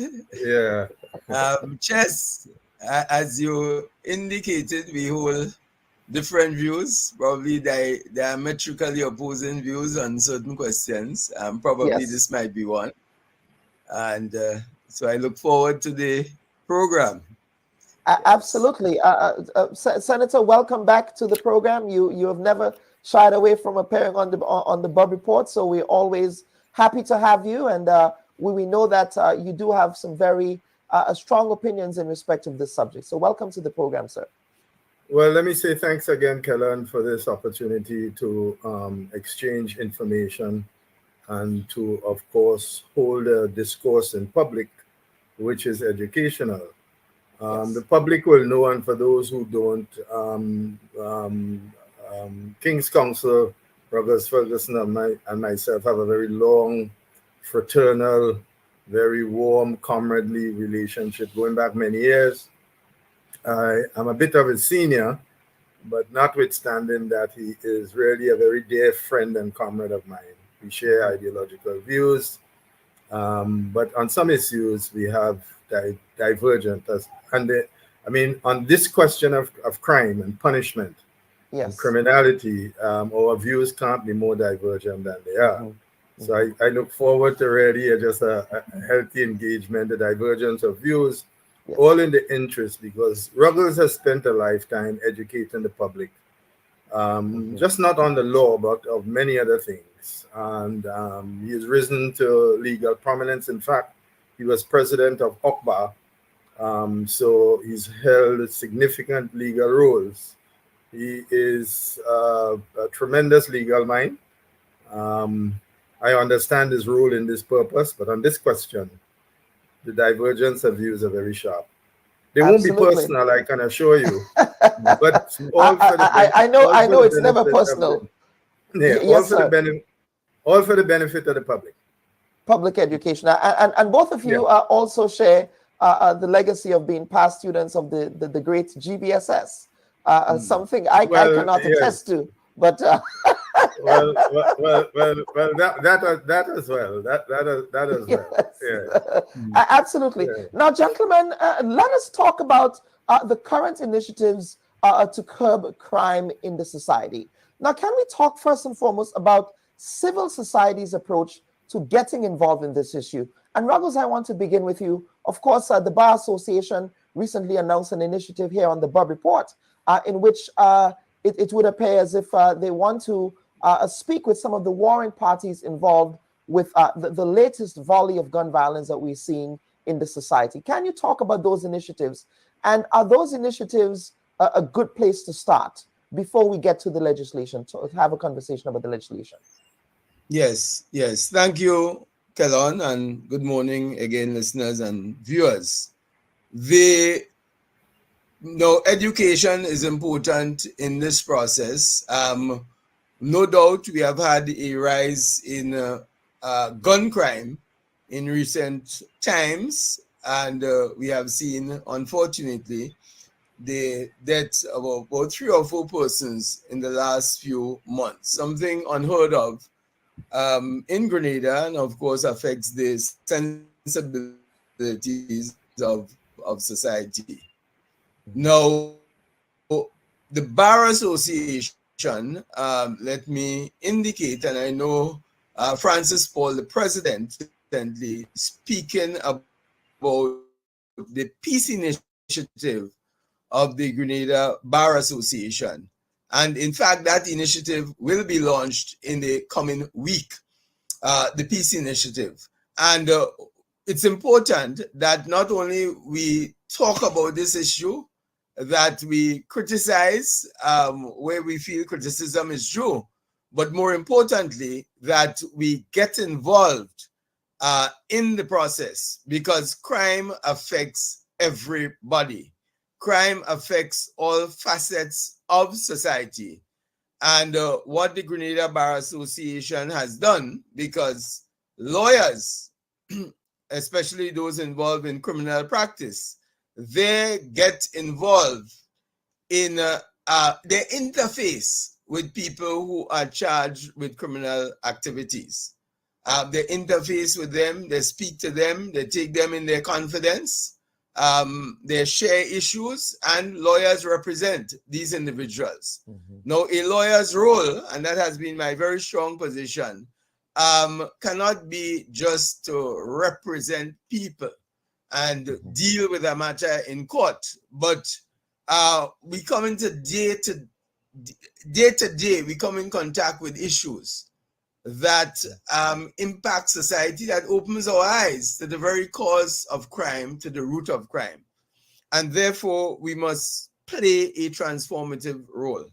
Chess. As you indicated, we hold different views, probably diametrically opposing views on certain questions. Probably this might be one. And so I look forward to the program. Absolutely. Senator, welcome back to the program. You have never shied away from appearing on the Bubb Report, so we're always happy to have you. And we know that you do have some very strong opinions in respect of this subject. So welcome to the program, sir. Well, let me say thanks again, Kellon, for this opportunity to exchange information and to, of course, hold a discourse in public, which is educational. The public will know, and for those who don't, King's Counsel, Ruggles Ferguson and myself have a very long, fraternal, very warm, comradely relationship going back many years. I am a bit of a senior, but notwithstanding that, he is really a very dear friend and comrade of mine. We share ideological views, but on some issues we have divergent. On this question of crime and punishment and criminality, our views can't be more divergent than they are. So I look forward to really just a healthy engagement, a divergence of views, all in the interest, because Ruggles has spent a lifetime educating the public, just not on the law, but of many other things. And he has risen to legal prominence. In fact, he was president of OCBA, so he's held significant legal roles. He is a tremendous legal mind. I understand his role in this purpose, but on this question, the divergence of views are very sharp. They won't be personal, I can assure you. But all I know it's never personal. Yeah, Yes, sir. All for the benefit of the public. Public education. And both of you also share the legacy of being past students of the great GBSS. Something I cannot attest to, but well, that as well. That as well. Yeah. Absolutely. Yeah. Now, gentlemen, let us talk about the current initiatives to curb crime in the society. Now, can we talk first and foremost about civil society's approach to getting involved in this issue? And Ruggles, I want to begin with you. Of course, the Bar Association recently announced an initiative here on the Bubb Report in which it would appear as if they want to speak with some of the warring parties involved with the latest volley of gun violence that we're seeing in the society. Can you talk about those initiatives? And are those initiatives a good place to start before we get to the legislation, to have a conversation about the legislation? Yes. Thank you, Kellon, and good morning again, listeners and viewers. Education is important in this process. No doubt we have had a rise in gun crime in recent times, and we have seen, unfortunately, the deaths of about 3 or 4 persons in the last few months, something unheard of in Grenada, and of course affects the sensibilities of society. Now, the Bar Association, let me indicate, and I know Francis Paul, the president, recently speaking about the peace initiative of the Grenada Bar Association. And in fact, that initiative will be launched in the coming week, the peace initiative. And it's important that not only we talk about this issue, that we criticize where we feel criticism is due, but more importantly, that we get involved in the process, because crime affects everybody. Crime affects all facets of society. And what the Grenada Bar Association has done, because lawyers, especially those involved in criminal practice, they get involved in their interface with people who are charged with criminal activities. They interface with them, they speak to them, they take them in their confidence, they share issues, and lawyers represent these individuals. Now, a lawyer's role, and that has been my very strong position, cannot be just to represent people and deal with a matter in court, but we come into day to day, we come in contact with issues that impact society, that opens our eyes to the very cause of crime, to the root of crime. And therefore, we must play a transformative role.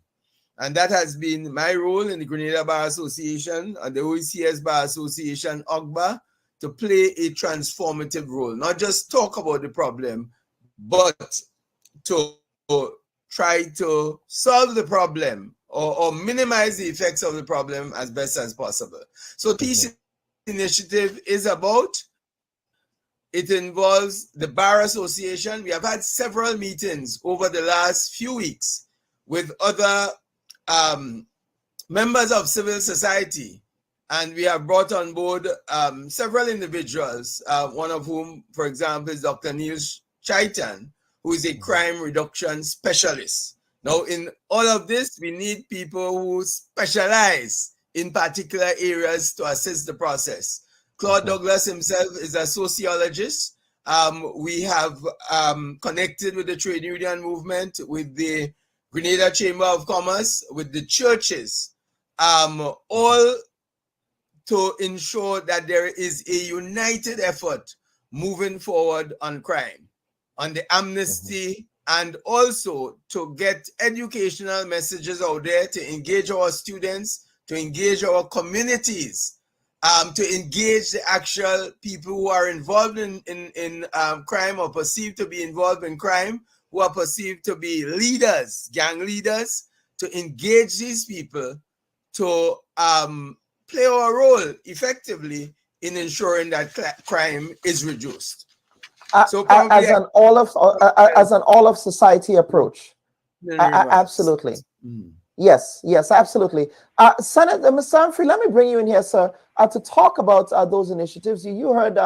And that has been my role in the Grenada Bar Association and the OECS Bar Association, OGBA, to play a transformative role. Not just talk about the problem, but to try to solve the problem or minimize the effects of the problem as best as possible. So peace initiative is about, it involves the Bar Association. We have had several meetings over the last few weeks with other members of civil society, and we have brought on board several individuals, one of whom, for example, is Dr. Neil Chaitan, who is a crime reduction specialist. Now, in all of this, we need people who specialize in particular areas to assist the process. Claude Douglas himself is a sociologist. We have connected with the trade union movement, with the Grenada Chamber of Commerce, with the churches, all to ensure that there is a united effort moving forward on crime, on the amnesty, and also to get educational messages out there to engage our students, to engage our communities, to engage the actual people who are involved in crime or perceived to be involved in crime, who are perceived to be leaders, gang leaders, to engage these people to play our role effectively in ensuring that crime is reduced. So as an all of society approach. Absolutely. Yes, absolutely. Senator Mr. Humphrey, let me bring you in here, sir, to talk about those initiatives. You heard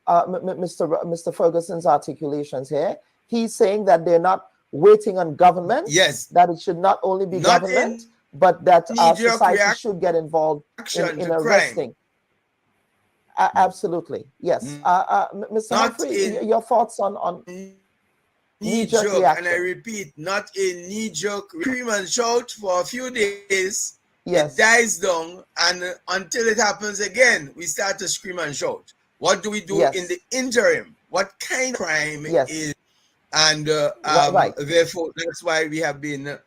Mr. Ferguson's articulations here. He's saying that they're not waiting on government. Yes. That it should not only be government, but that society should get involved in arresting. Absolutely. Yes. Mr. Humphrey, your thoughts on knee-jerk reaction. And I repeat, not a knee-jerk scream and shout for a few days. Yes. It dies down, and until it happens again, we start to scream and shout. What do we do in the interim? What kind of crime is? And therefore, that's why we have been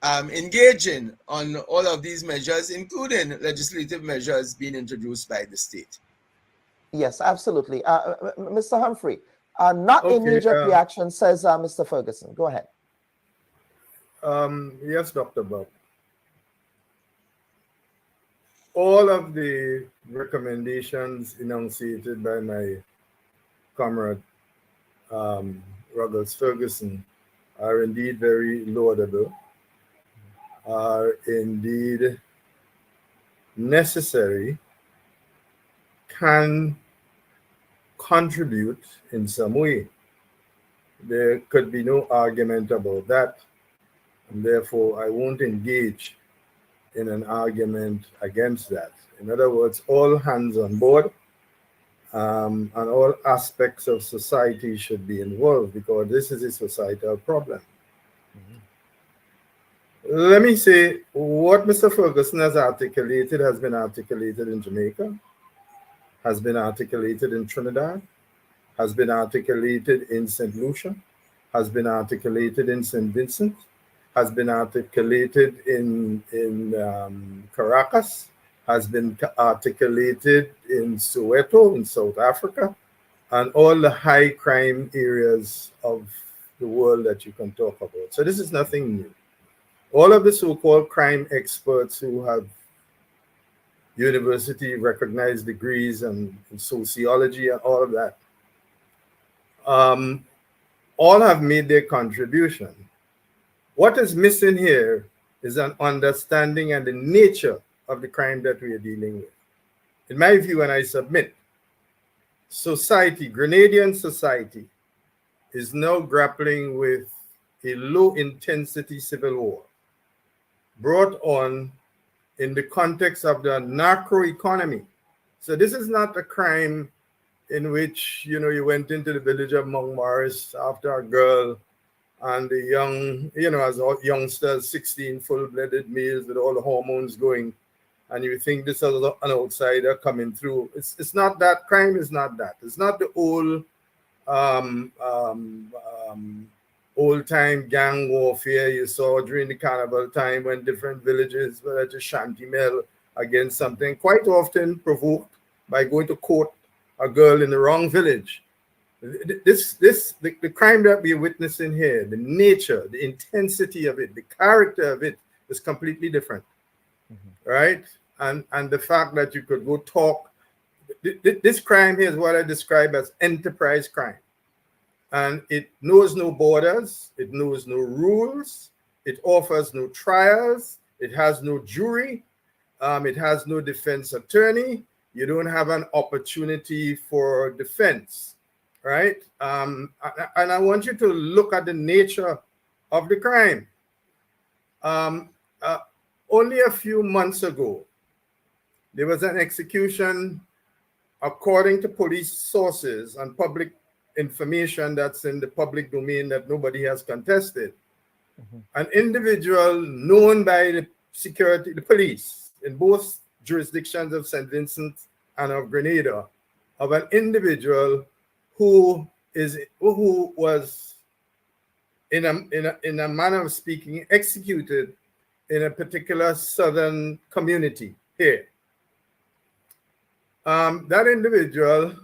engaging on all of these measures, including legislative measures being introduced by the state. Yes, absolutely. Mr. Humphrey, not a knee-jerk reaction, says Mr. Ferguson. Go ahead. Yes, Dr. Bubb. All of the recommendations enunciated by my comrade Ruggles Ferguson are indeed very laudable, are indeed necessary, can contribute in some way. There could be no argument about that, and therefore I won't engage in an argument against that. In other words, all hands on board, and all aspects of society should be involved, because this is a societal problem. Let me say, what Mr. Ferguson has articulated has been articulated in Jamaica, has been articulated in Trinidad, has been articulated in St. Lucia, has been articulated in St. Vincent, has been articulated in Caracas, has been articulated in Soweto in South Africa, and all the high crime areas of the world that you can talk about. So this is nothing new. All of the so-called crime experts who have university recognized degrees and sociology and all of that, all have made their contribution. What is missing here is an understanding and the nature of the crime that we are dealing with. In my view, and I submit, society, Grenadian society, is now grappling with a low-intensity civil war brought on in the context of the narco economy. So this is not a crime in which, you went into the village of Maurice after a girl and the young, as youngsters, 16 full-blooded males with all the hormones going, and you think this is an outsider coming through. It's not that. Crime is not that. It's not the old-time gang warfare you saw during the carnival time when different villages were at a shanty mill against something, quite often provoked by going to court a girl in the wrong village. The crime that we're witnessing here, the nature, the intensity of it, the character of it is completely different, right? And the fact that you could go talk, this crime here is what I describe as enterprise crime. And it knows no borders, it knows no rules, it offers no trials, it has no jury, it has no defense attorney, you don't have an opportunity for defense, right? And I want you to look at the nature of the crime. Only a few months ago, there was an execution, according to police sources and public information that's in the public domain that nobody has contested. An individual known by the security, the police, in both jurisdictions of St. Vincent and of Grenada, of an individual who was, in a manner of speaking, executed in a particular southern community here. That individual,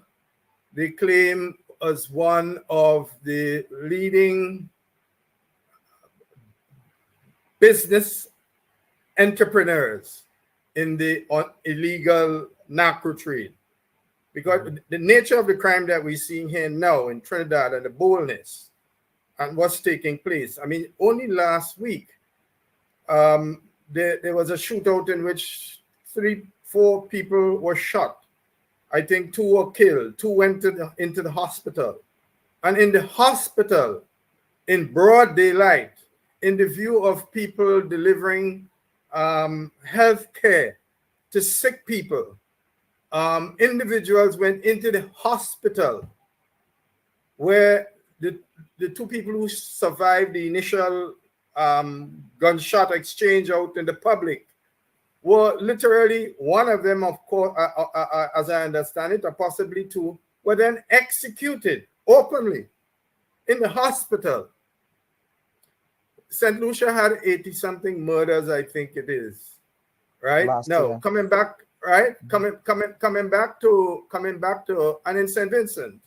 they claim, as one of the leading business entrepreneurs in the illegal narco trade. Because the nature of the crime that we're seeing here now in Trinidad and the boldness and what's taking place. I mean, only last week, there was a shootout in which 3-4 people were shot. I think 2 were killed. 2 went into the hospital. And in the hospital, in broad daylight, in the view of people delivering health care to sick people, individuals went into the hospital where the 2 people who survived the initial gunshot exchange out in the public were literally, one of them, of course, as I understand it, or possibly 2, were then executed openly in the hospital. St. Lucia had 80-something murders, I think it is, right? Now, coming back, right? Coming back to, and in St. Vincent,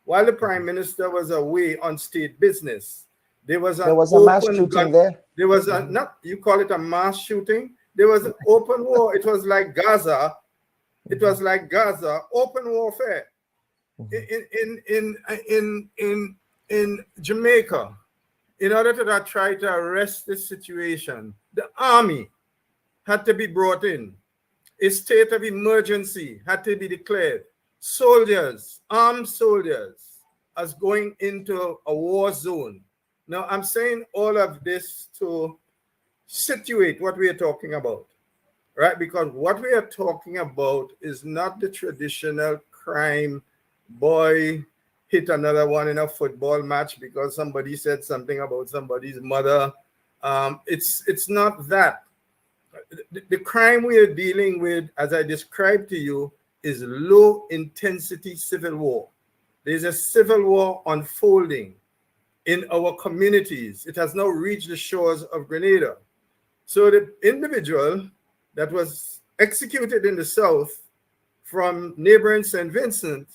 while the Prime Minister was away on state business, there was a mass shooting there. There was a, not, you call it a mass shooting. There was an open war. It was like Gaza. It was like Gaza, open warfare. In Jamaica, in order to try to arrest this situation, the army had to be brought in. A state of emergency had to be declared. Soldiers, armed soldiers, as going into a war zone. Now, I'm saying all of this to situate what we are talking about, right? Because what we are talking about is not the traditional crime, boy hit another one in a football match because somebody said something about somebody's mother. It's not that. The crime we are dealing with, as I described to you, is low intensity civil war. There's a civil war unfolding in our communities. It has now reached the shores of Grenada. So the individual that was executed in the south from neighboring St. Vincent,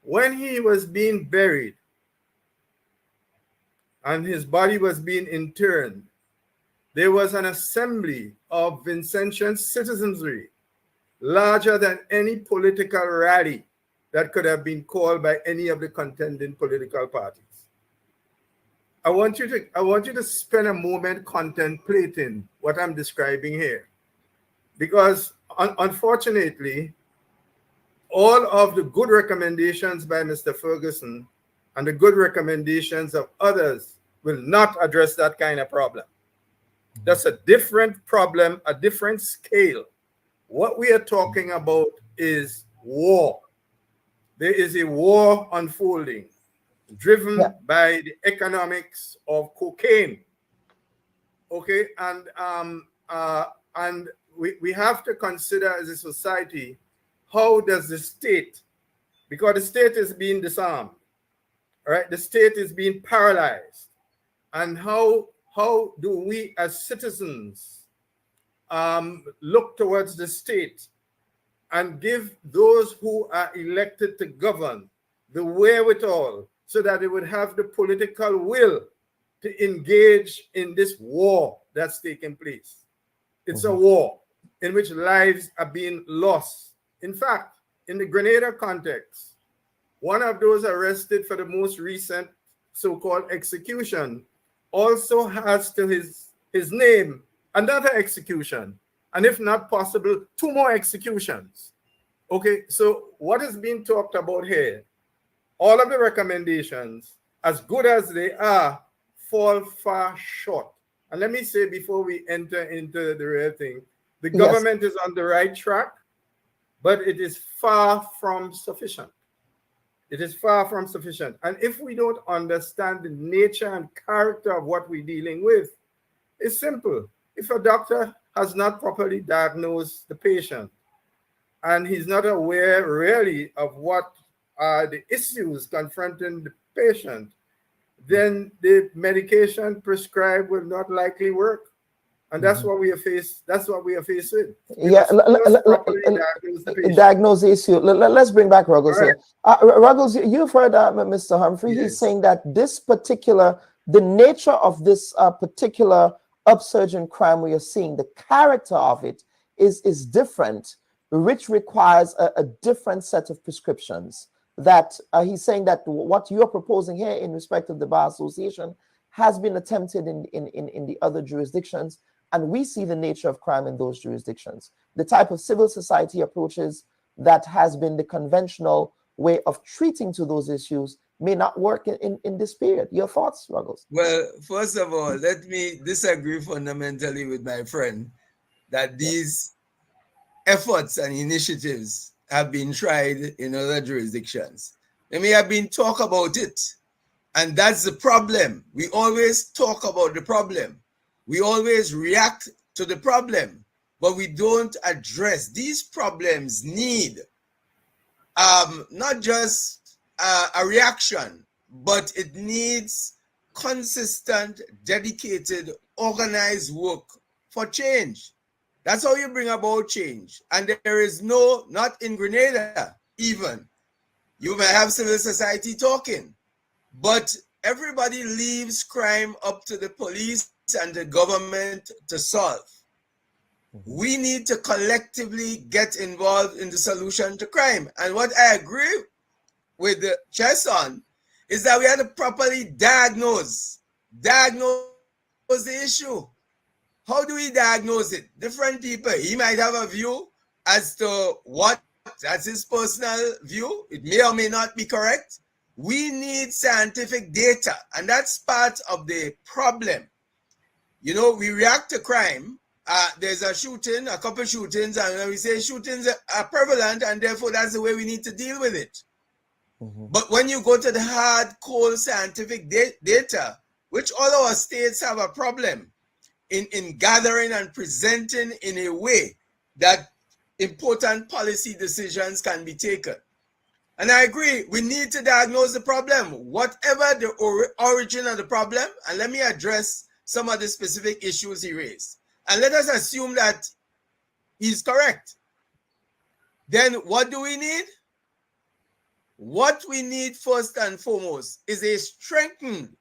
when he was being buried and his body was being interred, there was an assembly of Vincentian citizenry larger than any political rally that could have been called by any of the contending political parties. I want you to spend a moment contemplating what I'm describing here, because unfortunately, all of the good recommendations by Mr. Ferguson and the good recommendations of others will not address that kind of problem. That's a different problem, a different scale. What we are talking about is war. There is a war unfolding, driven by the economics of cocaine. Okay, and we have to consider as a society, how does the state, because the state is being disarmed, right? The state is being paralyzed, and how do we as citizens look towards the state and give those who are elected to govern the wherewithal so that they would have the political will to engage in this war that's taking place. It's a war in which lives are being lost. In fact, in the Grenada context, one of those arrested for the most recent so-called execution also has to his name another execution, and if not possible, 2 more executions. Okay, so what is being talked about here, all of the recommendations, as good as they are, fall far short. And let me say before we enter into the real thing, the government is on the right track, but it is far from sufficient. It is far from sufficient. And if we don't understand the nature and character of what we're dealing with, it's simple. If a doctor has not properly diagnosed the patient and he's not aware really of what are the issues confronting the patient, then the medication prescribed will not likely work. And that's what we are faced. That's what we are faced with. Diagnose the issue. Let's bring back Ruggles here. Ruggles, you've heard Mr. Humphrey. He's saying that the nature of this particular upsurge in crime we are seeing, the character of it is different, which requires a different set of prescriptions. That he's saying that what you're proposing here in respect of the Bar Association has been attempted in the other jurisdictions, and we see the nature of crime in those jurisdictions. The type of civil society approaches that has been the conventional way of treating to those issues may not work in this period. Your thoughts, Ruggles? Well, first of all, let me disagree fundamentally with my friend that these efforts and initiatives have been tried in other jurisdictions. There may have been talk about it, and that's the problem. We always talk about the problem. We always react to the problem, but we don't address these problems. Need not just a reaction, but it needs consistent, dedicated, organized work for change. That's how you bring about change. And there is not in Grenada even. You may have civil society talking, but everybody leaves crime up to the police and the government to solve. We need to collectively get involved in the solution to crime. And what I agree with the Chesson is that we have to properly diagnose the issue. How do we diagnose it? Different people, he might have a view as to what, that's his personal view. It may or may not be correct. We need scientific data, and that's part of the problem. You know, we react to crime. There's a shooting, a couple shootings, and we say shootings are prevalent, and therefore that's the way we need to deal with it. But when you go to the hard, cold scientific data, which all our states have a problem in gathering and presenting in a way that important policy decisions can be taken. And I agree, we need to diagnose the problem, whatever the origin of the problem, and let me address some of the specific issues he raised. And let us assume that he's correct. Then what do we need? What we need first and foremost is a strengthened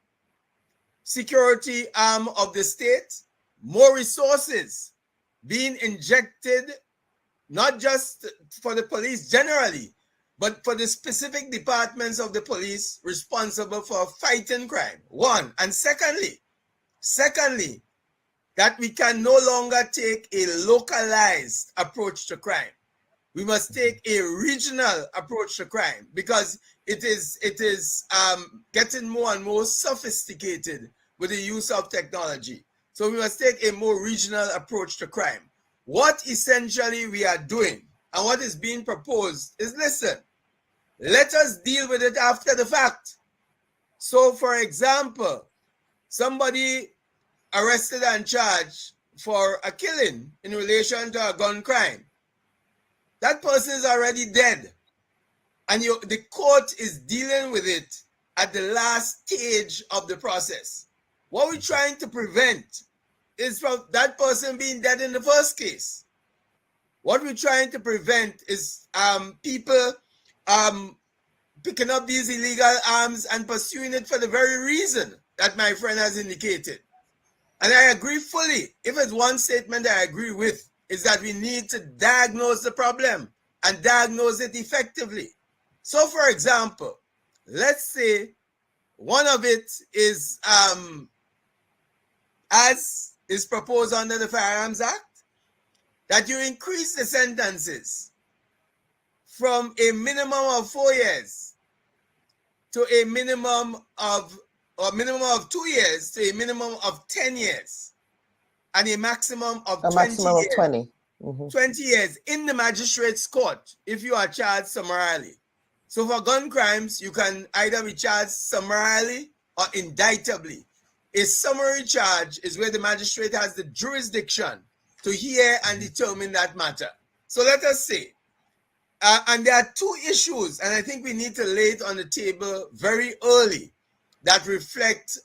security arm of the state, more resources being injected, not just for the police generally, but for the specific departments of the police responsible for fighting crime, one. And secondly, that we can no longer take a localized approach to crime. We must take a regional approach to crime because it is getting more and more sophisticated with the use of technology. So we must take a more regional approach to crime. What essentially we are doing and what is being proposed is, listen, let us deal with it after the fact. So for example, somebody arrested and charged for a killing in relation to a gun crime. That person is already dead. And the court is dealing with it at the last stage of the process. What we're trying to prevent is from that person being dead in the first case. What we're trying to prevent is people picking up these illegal arms and pursuing it for the very reason that my friend has indicated. And I agree fully. If it's one statement I agree with, is that we need to diagnose the problem and diagnose it effectively. So for example, let's say one of it is, as is proposed under the Firearms Act, that you increase the sentences from a minimum of 4 years to a minimum of 2 years to a minimum of 10 years and a maximum of 20 years in the magistrate's court if you are charged summarily. So for gun crimes, you can either be charged summarily or indictably. A summary charge is where the magistrate has the jurisdiction to hear and determine that matter. So let us say, and there are two issues, and I think we need to lay it on the table very early that reflect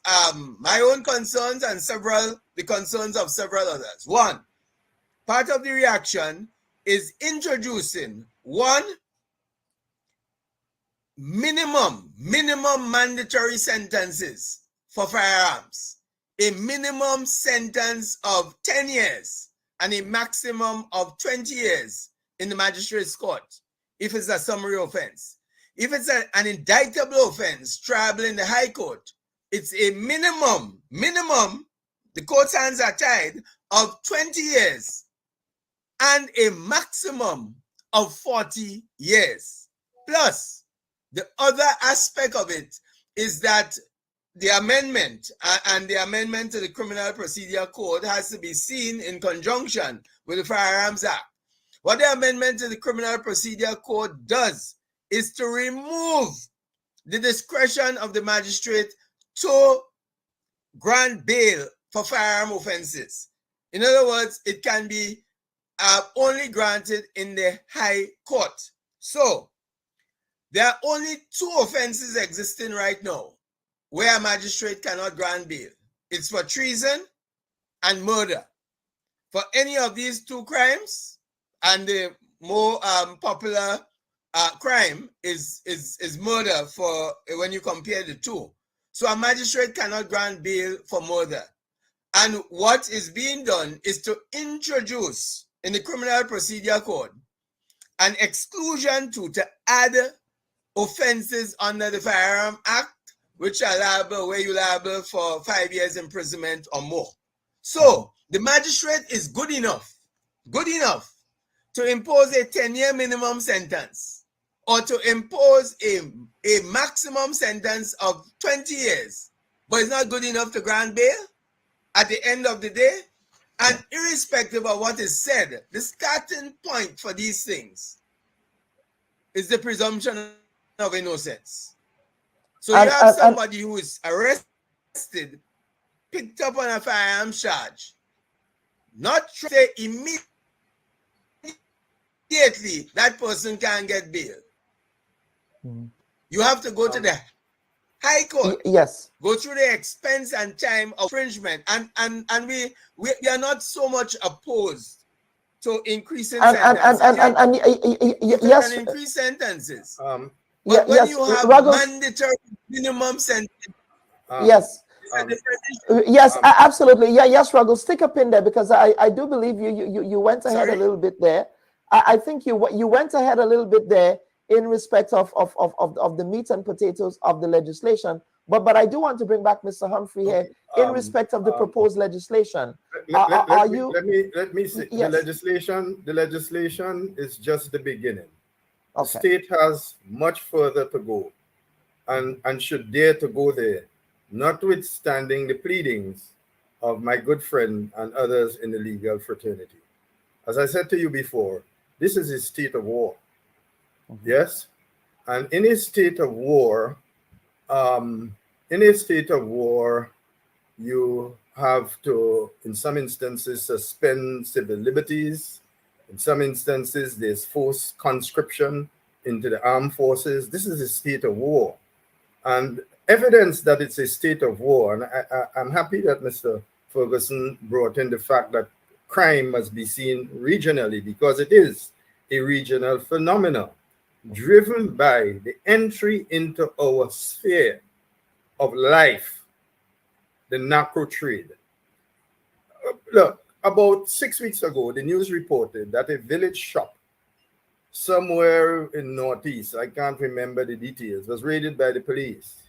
my own concerns and the concerns of several others. One, part of the reaction is introducing one minimum mandatory sentences for firearms, a minimum sentence of 10 years and a maximum of 20 years in the magistrate's court if it's a summary offense. If it's an indictable offense, triable in the High Court, it's a minimum, the court's hands are tied, of 20 years and a maximum of 40 years. Plus, the other aspect of it is that the amendment and the amendment to the Criminal Procedure Code has to be seen in conjunction with the Firearms Act. What the amendment to the Criminal Procedure Code does is to remove the discretion of the magistrate to grant bail for firearm offenses. In other words, it can be only granted in the High Court. So, there are only 2 offenses existing right now where a magistrate cannot grant bail. It's for treason and murder. For any of these 2 crimes, and the more popular crime is murder for when you compare the 2. So a magistrate cannot grant bail for murder. And what is being done is to introduce in the Criminal Procedure Code an exclusion to add offenses under the Firearm Act, which are liable, where you're liable for 5 years imprisonment or more. So the magistrate is good enough to impose a 10-year minimum sentence or to impose a maximum sentence of 20 years, but it's not good enough to grant bail at the end of the day. And irrespective of what is said, the starting point for these things is the presumption of innocence. So you have somebody who is arrested, picked up on a firearms charge, not say immediately that person can get bail. You have to go to the High Court. Yes. Go through the expense and time of infringement. And we are not so much opposed to increasing sentences. Yes. And increase sentences. But when you have mandatory minimum sentence. Yes. Yes, absolutely. Yes, Ruggles, stick a pin there, because I do believe you went ahead a little bit there. I think you went ahead a little bit there in respect of the meat and potatoes of the legislation. But I do want to bring back Mr. Humphrey here in respect of the proposed legislation. Let me say, yes. The legislation is just the beginning. Okay. The state has much further to go and should dare to go there, notwithstanding the pleadings of my good friend and others in the legal fraternity. As I said to you before, this is a state of war. Yes, and in a state of war, you have to, in some instances, suspend civil liberties. In some instances, there's forced conscription into the armed forces. This is a state of war, and evidence that it's a state of war. And I'm happy that Mr. Ferguson brought in the fact that crime must be seen regionally, because it is a regional phenomenon driven by the entry into our sphere of life, the narco trade. Look, about 6 weeks ago, the news reported that a village shop somewhere in Northeast, I can't remember the details, was raided by the police,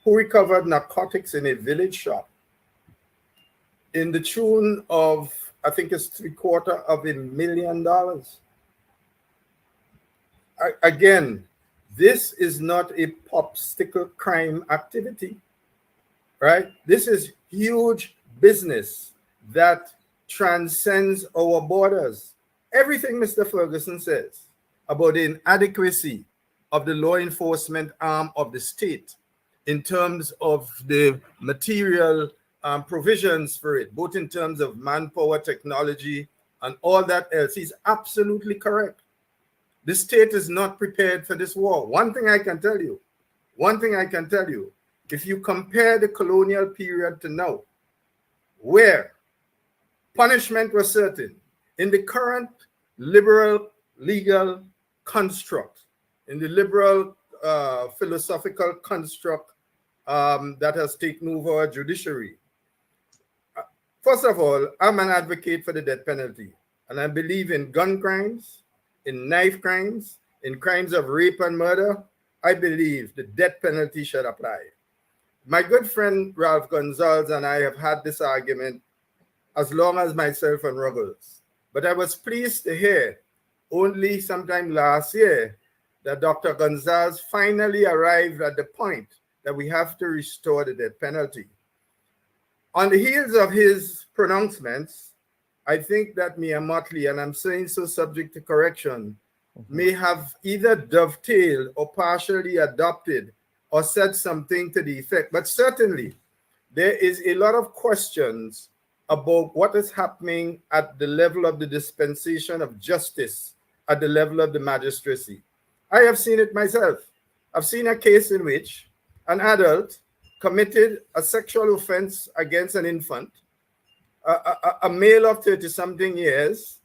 who recovered narcotics in a village shop in the tune of, I think it's $750,000. Again, this is not a popsicle crime activity, right? This is huge business that transcends our borders. Everything Mr. Ferguson says about the inadequacy of the law enforcement arm of the state in terms of the material provisions for it, both in terms of manpower, technology, and all that else, is absolutely correct. The state is not prepared for this war. One thing I can tell you, if you compare the colonial period to now, where punishment was certain, in the current liberal legal construct, in the liberal philosophical construct that has taken over our judiciary, First of all, I'm an advocate for the death penalty, and I believe in gun crimes, in knife crimes, in crimes of rape and murder. I believe the death penalty should apply. My good friend Ralph Gonzalez and I have had this argument as long as myself and Ruggles. But I was pleased to hear only sometime last year that Dr. Gonzalez finally arrived at the point that we have to restore the death penalty. On the heels of his pronouncements, I think that Mia Motley, and I'm saying so subject to correction, may have either dovetailed or partially adopted or said something to the effect. But certainly, there is a lot of questions about what is happening at the level of the dispensation of justice, at the level of the magistracy. I have seen it myself. I've seen a case in which an adult committed a sexual offense against an infant, a male of 30-something years,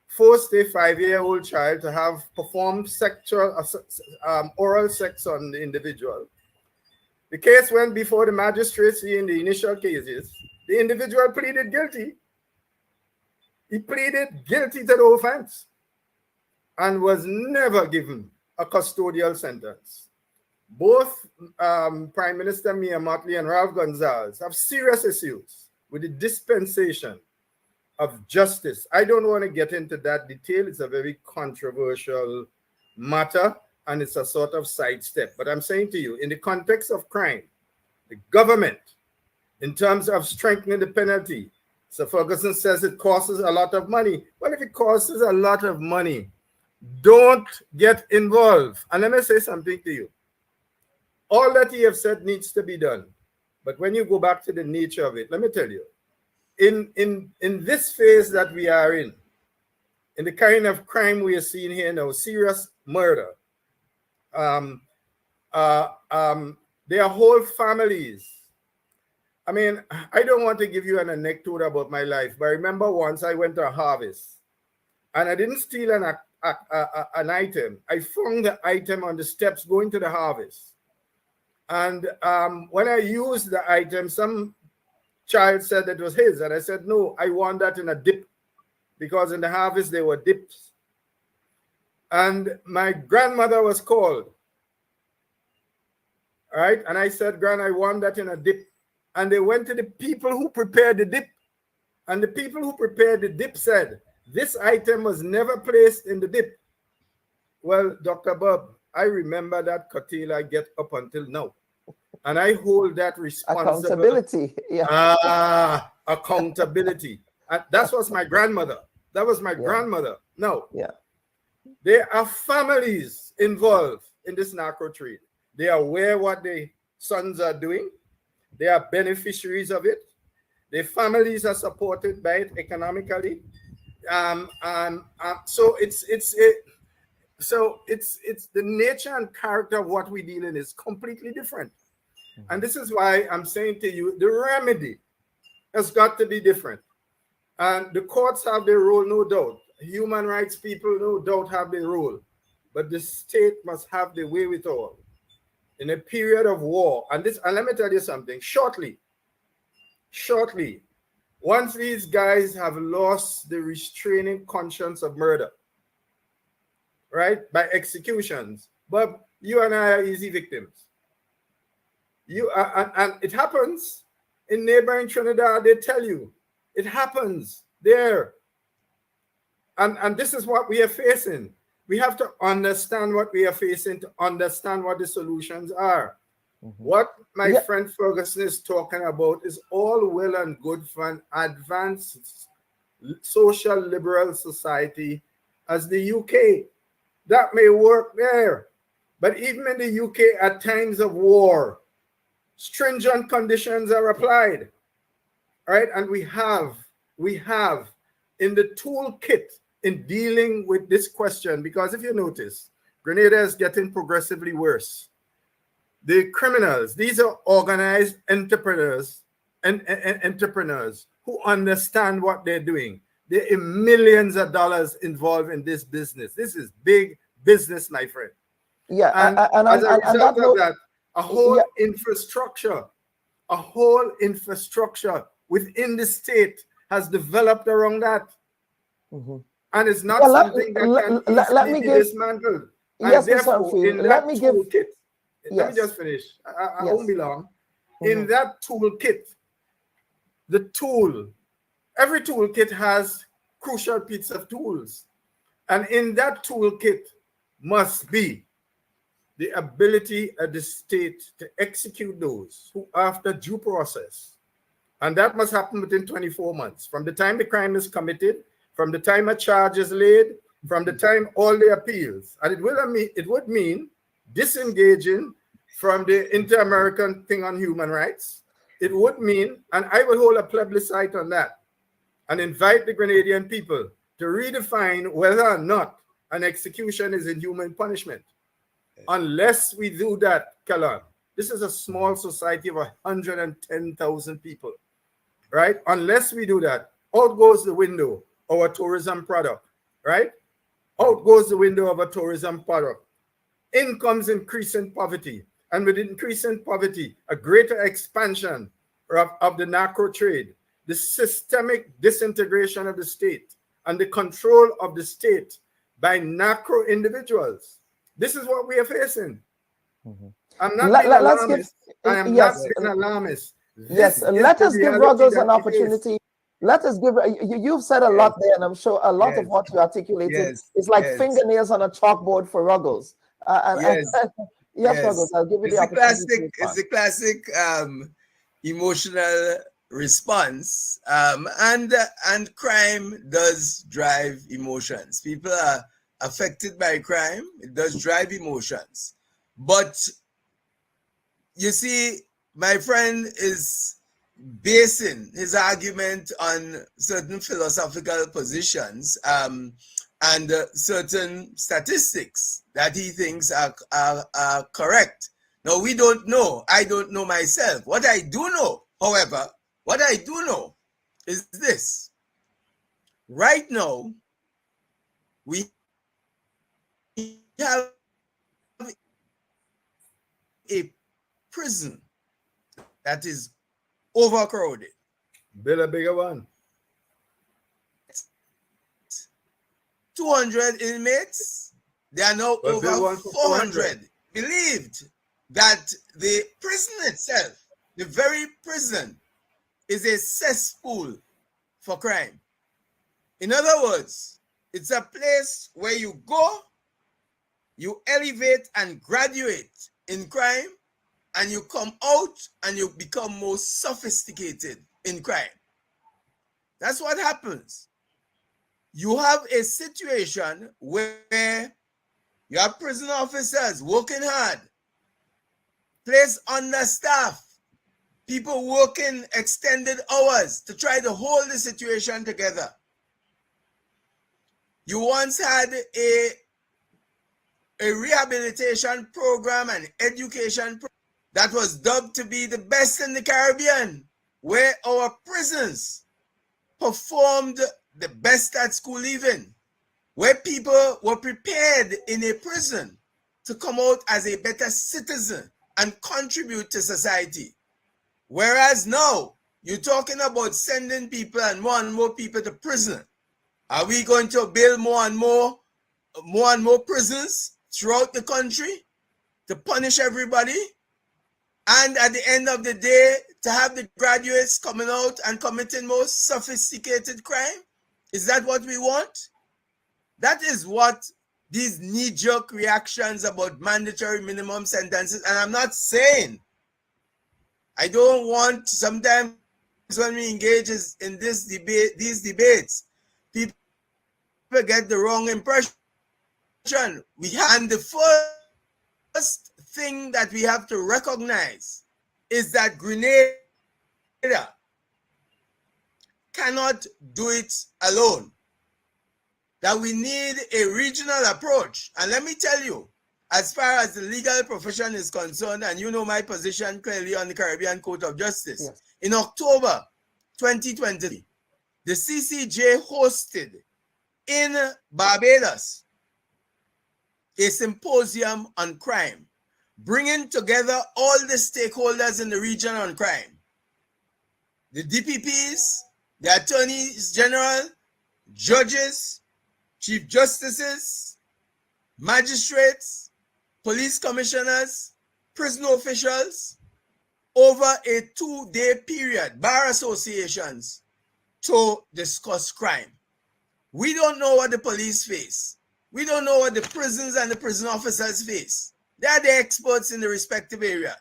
forced a 5-year-old child to have performed sexual oral sex on the individual. The case went before the magistracy in the initial cases. The individual pleaded guilty. He pleaded guilty to the offense and was never given a custodial sentence. Both Prime Minister Mia Motley and Ralph Gonzalez have serious issues with the dispensation of justice. I don't want to get into that detail. It's a very controversial matter, and it's a sort of sidestep. But I'm saying to you, in the context of crime, the government, in terms of strengthening the penalty, Sir Ferguson says it costs a lot of money. Well, if it costs a lot of money, don't get involved. And let me say something to you. All that you have said needs to be done. But when you go back to the nature of it, let me tell you, in this phase that we are in the kind of crime we are seeing here now, serious murder, there are whole families. I mean, I don't want to give you an anecdote about my life, but I remember once I went to a harvest and I didn't steal an item. I found the item on the steps going to the harvest. And when I used the item, some child said it was his. And I said, no, I want that in a dip, because in the harvest there were dips. And my grandmother was called. All right. And I said, Gran, I want that in a dip. And they went to the people who prepared the dip. And the people who prepared the dip said, this item was never placed in the dip. Well, Dr. Bubb, I remember that curtail I get up until now. And I hold that responsibility. Accountability. Yeah. Accountability. And that was my grandmother. That was my grandmother. No. Yeah. There are families involved in this narco trade. They are aware what their sons are doing. They are beneficiaries of it. Their families are supported by it economically. So it's the nature and character of what we deal in is completely different. And this is why I'm saying to you, the remedy has got to be different. And the courts have their role, no doubt. Human rights people, no doubt, have their role. But the state must have the wherewithal in a period of war. And let me tell you something, shortly, once these guys have lost the restraining conscience of murder, right, by executions, but you and I are easy victims. And it happens in neighboring Trinidad. They tell you it happens there. And this is what we are facing. We have to understand what we are facing to understand what the solutions are. What my friend Ferguson is talking about is all well and good for an advanced social liberal society as the UK. That may work there. But even in the UK, at times of war, stringent conditions are applied. All right, and we have in the toolkit in dealing with this question, because if you notice, Grenada is getting progressively worse. The criminals, these are organized entrepreneurs and entrepreneurs who understand what they're doing. There are millions of dollars involved in this business. This is big business, my friend. Yeah, and as a result of that, a whole infrastructure within the state has developed around that. And it's not Well, something that can easily be dismantled. Yes, and Mr. therefore, Field, in that toolkit, let me just finish. I won't be long. In that toolkit, the tool, every toolkit has crucial piece of tools. And in that toolkit must be the ability of the state to execute those who after due process. And that must happen within 24 months. From the time the crime is committed, from the time a charge is laid, from the time all the appeals. And it would mean disengaging from the Inter-American thing on human rights. It would mean, and I will hold a plebiscite on that, and invite the Grenadian people to redefine whether or not an execution is inhuman punishment. Unless we do that, Kalan, this is a small society of 110,000 people, right? Unless we do that, out goes the window of a tourism product, right? Out goes the window of a tourism product. In comes increasing poverty. And with increasing poverty, a greater expansion of the narco trade, the systemic disintegration of the state, and the control of the state by narco individuals. This is what we are facing. I'm not being alarmist. I am not being alarmist. Yes, let us give Ruggles an opportunity. Let us give, you've said a lot there, and I'm sure a lot of what you articulated is like fingernails on a chalkboard for Ruggles. Ruggles, I'll give you the opportunity. It's a classic emotional response, and crime does drive emotions. People are affected by crime. It does drive emotions. But you see, my friend is basing his argument on certain philosophical positions and certain statistics that he thinks are correct. Now, we don't know. I don't know myself. What I do know, however, what I do know is this. Right now, we have a prison that is overcrowded. Build a bigger one. 200 inmates. They are now over 400. Believed that the prison itself, the very prison, is a cesspool for crime. In other words, it's a place where you go, you elevate and graduate in crime, and you come out and you become more sophisticated in crime. That's what happens. You have a situation where you have prison officers working hard, place understaffed, people working extended hours to try to hold the situation together. You once had a rehabilitation program and education program that was dubbed to be the best in the Caribbean, where our prisons performed the best at school leaving, where people were prepared in a prison to come out as a better citizen and contribute to society. Whereas now, you're talking about sending people and more people to prison. Are we going to build more and more prisons throughout the country to punish everybody? And at the end of the day, to have the graduates coming out and committing more sophisticated crime? Is that what we want? That is what these knee-jerk reactions about mandatory minimum sentences, and I'm not saying, I don't want, sometimes when we engage in this debate, these debates, people get the wrong impression. And the first thing that we have to recognize is that Grenada cannot do it alone. That we need a regional approach. And let me tell you, as far as the legal profession is concerned, and you know my position clearly on the Caribbean Court of Justice, yes. In October 2020, the CCJ hosted in Barbados a symposium on crime, bringing together all the stakeholders in the region on crime. the DPPs, the attorneys general, judges, chief justices, magistrates, police commissioners, prison officials, over a 2-day period, bar associations, to discuss crime. We don't know what the police face. We don't know what the prisons and the prison officers face. They are the experts in the respective area.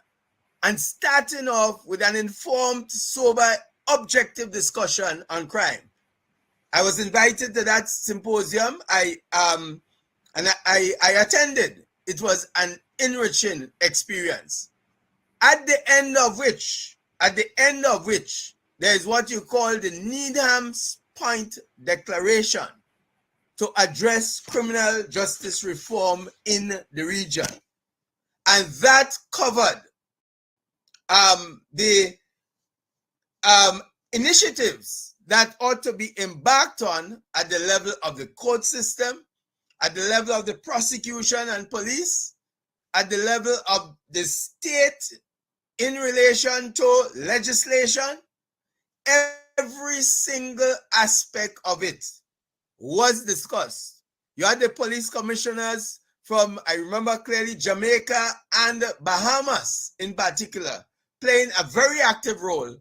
And starting off with an informed, sober, objective discussion on crime. I was invited to that symposium. I attended. It was an enriching experience. At the end of which, there is what you call the Needham's Point Declaration to address criminal justice reform in the region. And that covered the initiatives that ought to be embarked on at the level of the court system, at the level of the prosecution and police, at the level of the state in relation to legislation. Every single aspect of it was discussed. You had the police commissioners from, I remember clearly, Jamaica and Bahamas in particular, playing a very active role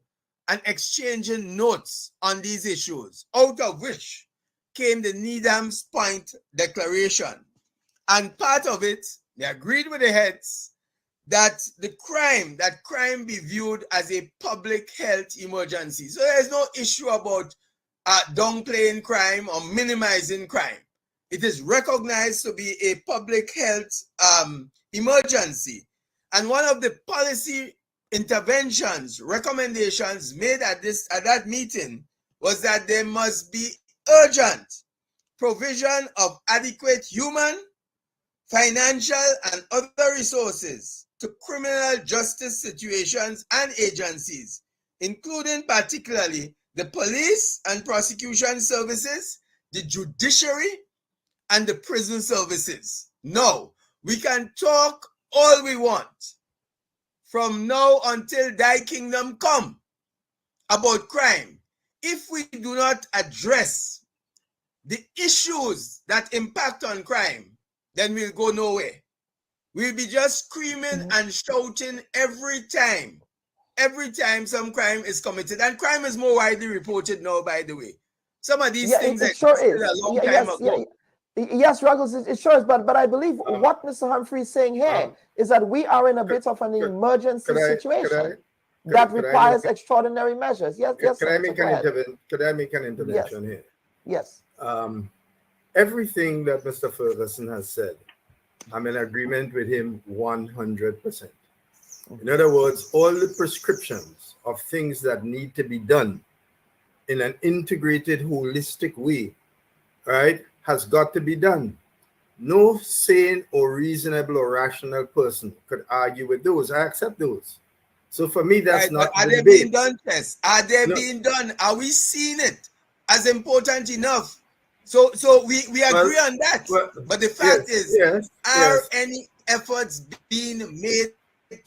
and exchanging notes on these issues, out of which came the Needham's Point Declaration. And part of it, they agreed with the heads that crime be viewed as a public health emergency. So there's no issue about downplaying crime or minimizing crime. It is recognized to be a public health emergency. And one of the policy interventions, recommendations made at that meeting was that there must be urgent provision of adequate human, financial, and other resources to criminal justice situations and agencies, including particularly the police and prosecution services, the judiciary, and the prison services. No, we can talk all we want from now until thy kingdom come about crime. If we do not address the issues that impact on crime, then we'll go nowhere. We'll be just screaming and shouting every time some crime is committed. And crime is more widely reported now, by the way. Some of these things it sure is. A long time ago. Yes, Ruggles, it sure is. But I believe what Mr. Humphrey is saying here is that we are in a bit of an emergency situation that requires extraordinary measures. Yes. Could I make an intervention here? Yes. Everything that Mr. Ferguson has said, I'm in agreement with him 100%. In other words, all the prescriptions of things that need to be done in an integrated, holistic way, right, has got to be done. No sane or reasonable or rational person could argue with those. I accept those. So for me, that's not. Are they being done, Tess? Are they being done? Are we seeing it as important enough? So we agree on that. But the fact is, are any efforts being made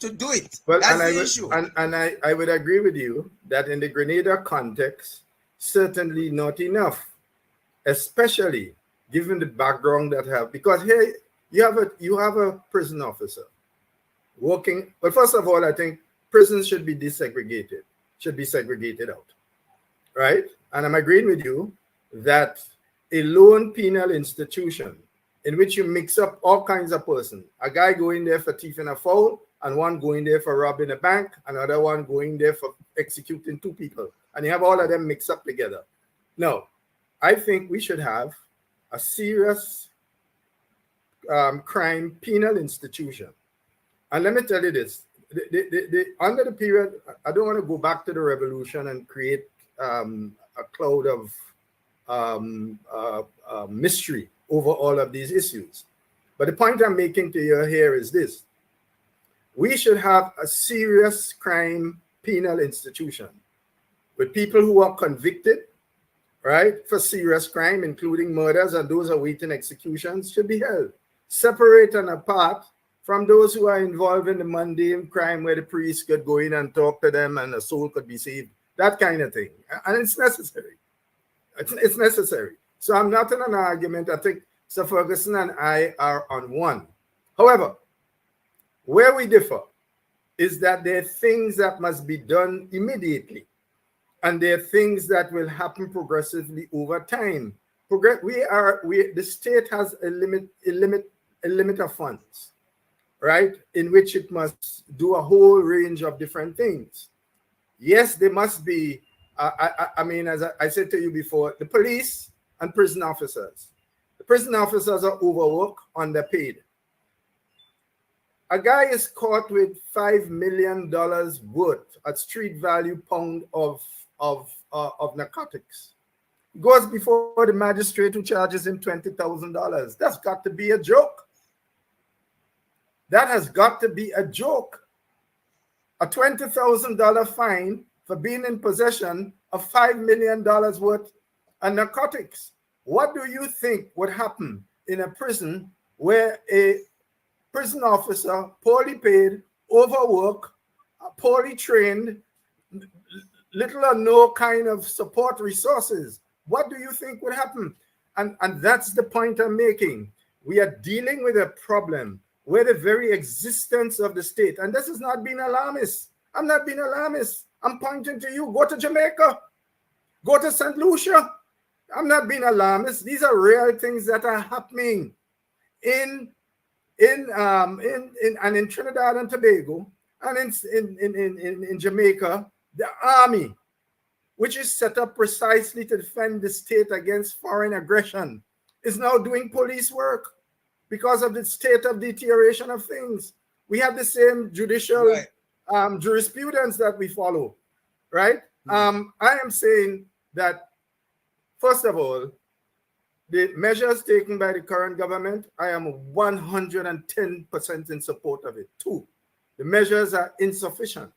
to do it? That's the issue. And I would agree with you that in the Grenada context, certainly not enough, especially given the background that because here you have a prison officer working. But first of all, I think prisons should be desegregated, should be segregated out, right? And I'm agreeing with you that a lone penal institution in which you mix up all kinds of persons, a guy going there for thieving a fowl, and one going there for robbing a bank, another one going there for executing 2 people, and you have all of them mixed up together. No, I think we should have a serious crime penal institution. And let me tell you this, under the period, I don't want to go back to the revolution and create a cloud of mystery over all of these issues. But the point I'm making to you here is this. We should have a serious crime penal institution with people who are convicted, right, for serious crime, including murders, and those awaiting executions should be held separate and apart from those who are involved in the mundane crime where the priest could go in and talk to them and a soul could be saved that kind of thing. And it's necessary. It's necessary. So I'm not in an argument. I think Sir Ferguson and I are on one. However, where we differ is that there are things that must be done immediately, and there are things that will happen progressively over time. The state has a limit of funds, right, in which it must do a whole range of different things. Yes, there must be. I mean, as I said to you before, the police and prison officers. The prison officers are overworked, underpaid. A guy is caught with $5 million worth at street value pound of narcotics. He goes before the magistrate who charges him $20,000. That's got to be a joke. That has got to be a joke. A $20,000 fine for being in possession of $5 million worth of narcotics. What do you think would happen in a prison where a prison officer, poorly paid, overworked, poorly trained, little or no kind of support resources? What do you think would happen? And that's the point I'm making. We are dealing with a problem where the very existence of the state, and this is not being alarmist. I'm not being alarmist. I'm pointing to you. Go to Jamaica. Go to St. Lucia. I'm not being alarmist. These are real things that are happening in Trinidad and Tobago and in Jamaica. The army, which is set up precisely to defend the state against foreign aggression, is now doing police work because of the state of deterioration of things. We have the same judicial jurisprudence that we follow, right? I am saying that, first of all, the measures taken by the current government, I am 110% in support of it. 2, the measures are insufficient.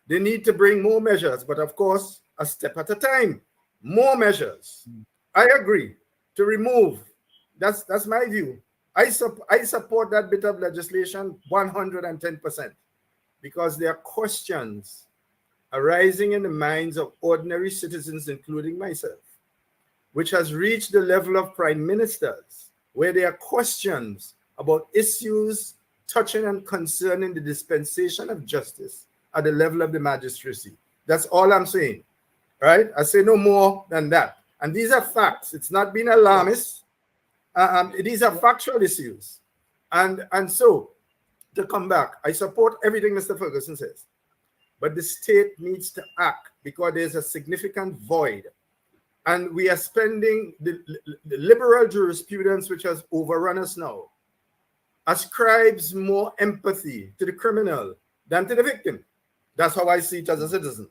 They need to bring more measures, but of course, a step at a time. More measures. I agree to remove. That's my view. I support that bit of legislation 110% because there are questions arising in the minds of ordinary citizens, including myself, which has reached the level of prime ministers, where there are questions about issues touching and concerning the dispensation of justice at the level of the magistracy. That's all I'm saying, right? I say no more than that. And these are facts. It's not being alarmist. These are factual issues. And so, to come back, I support everything Mr. Ferguson says. But the state needs to act because there's a significant void. And we are spending the liberal jurisprudence, which has overrun us now, ascribes more empathy to the criminal than to the victim. That's how I see it as a citizen.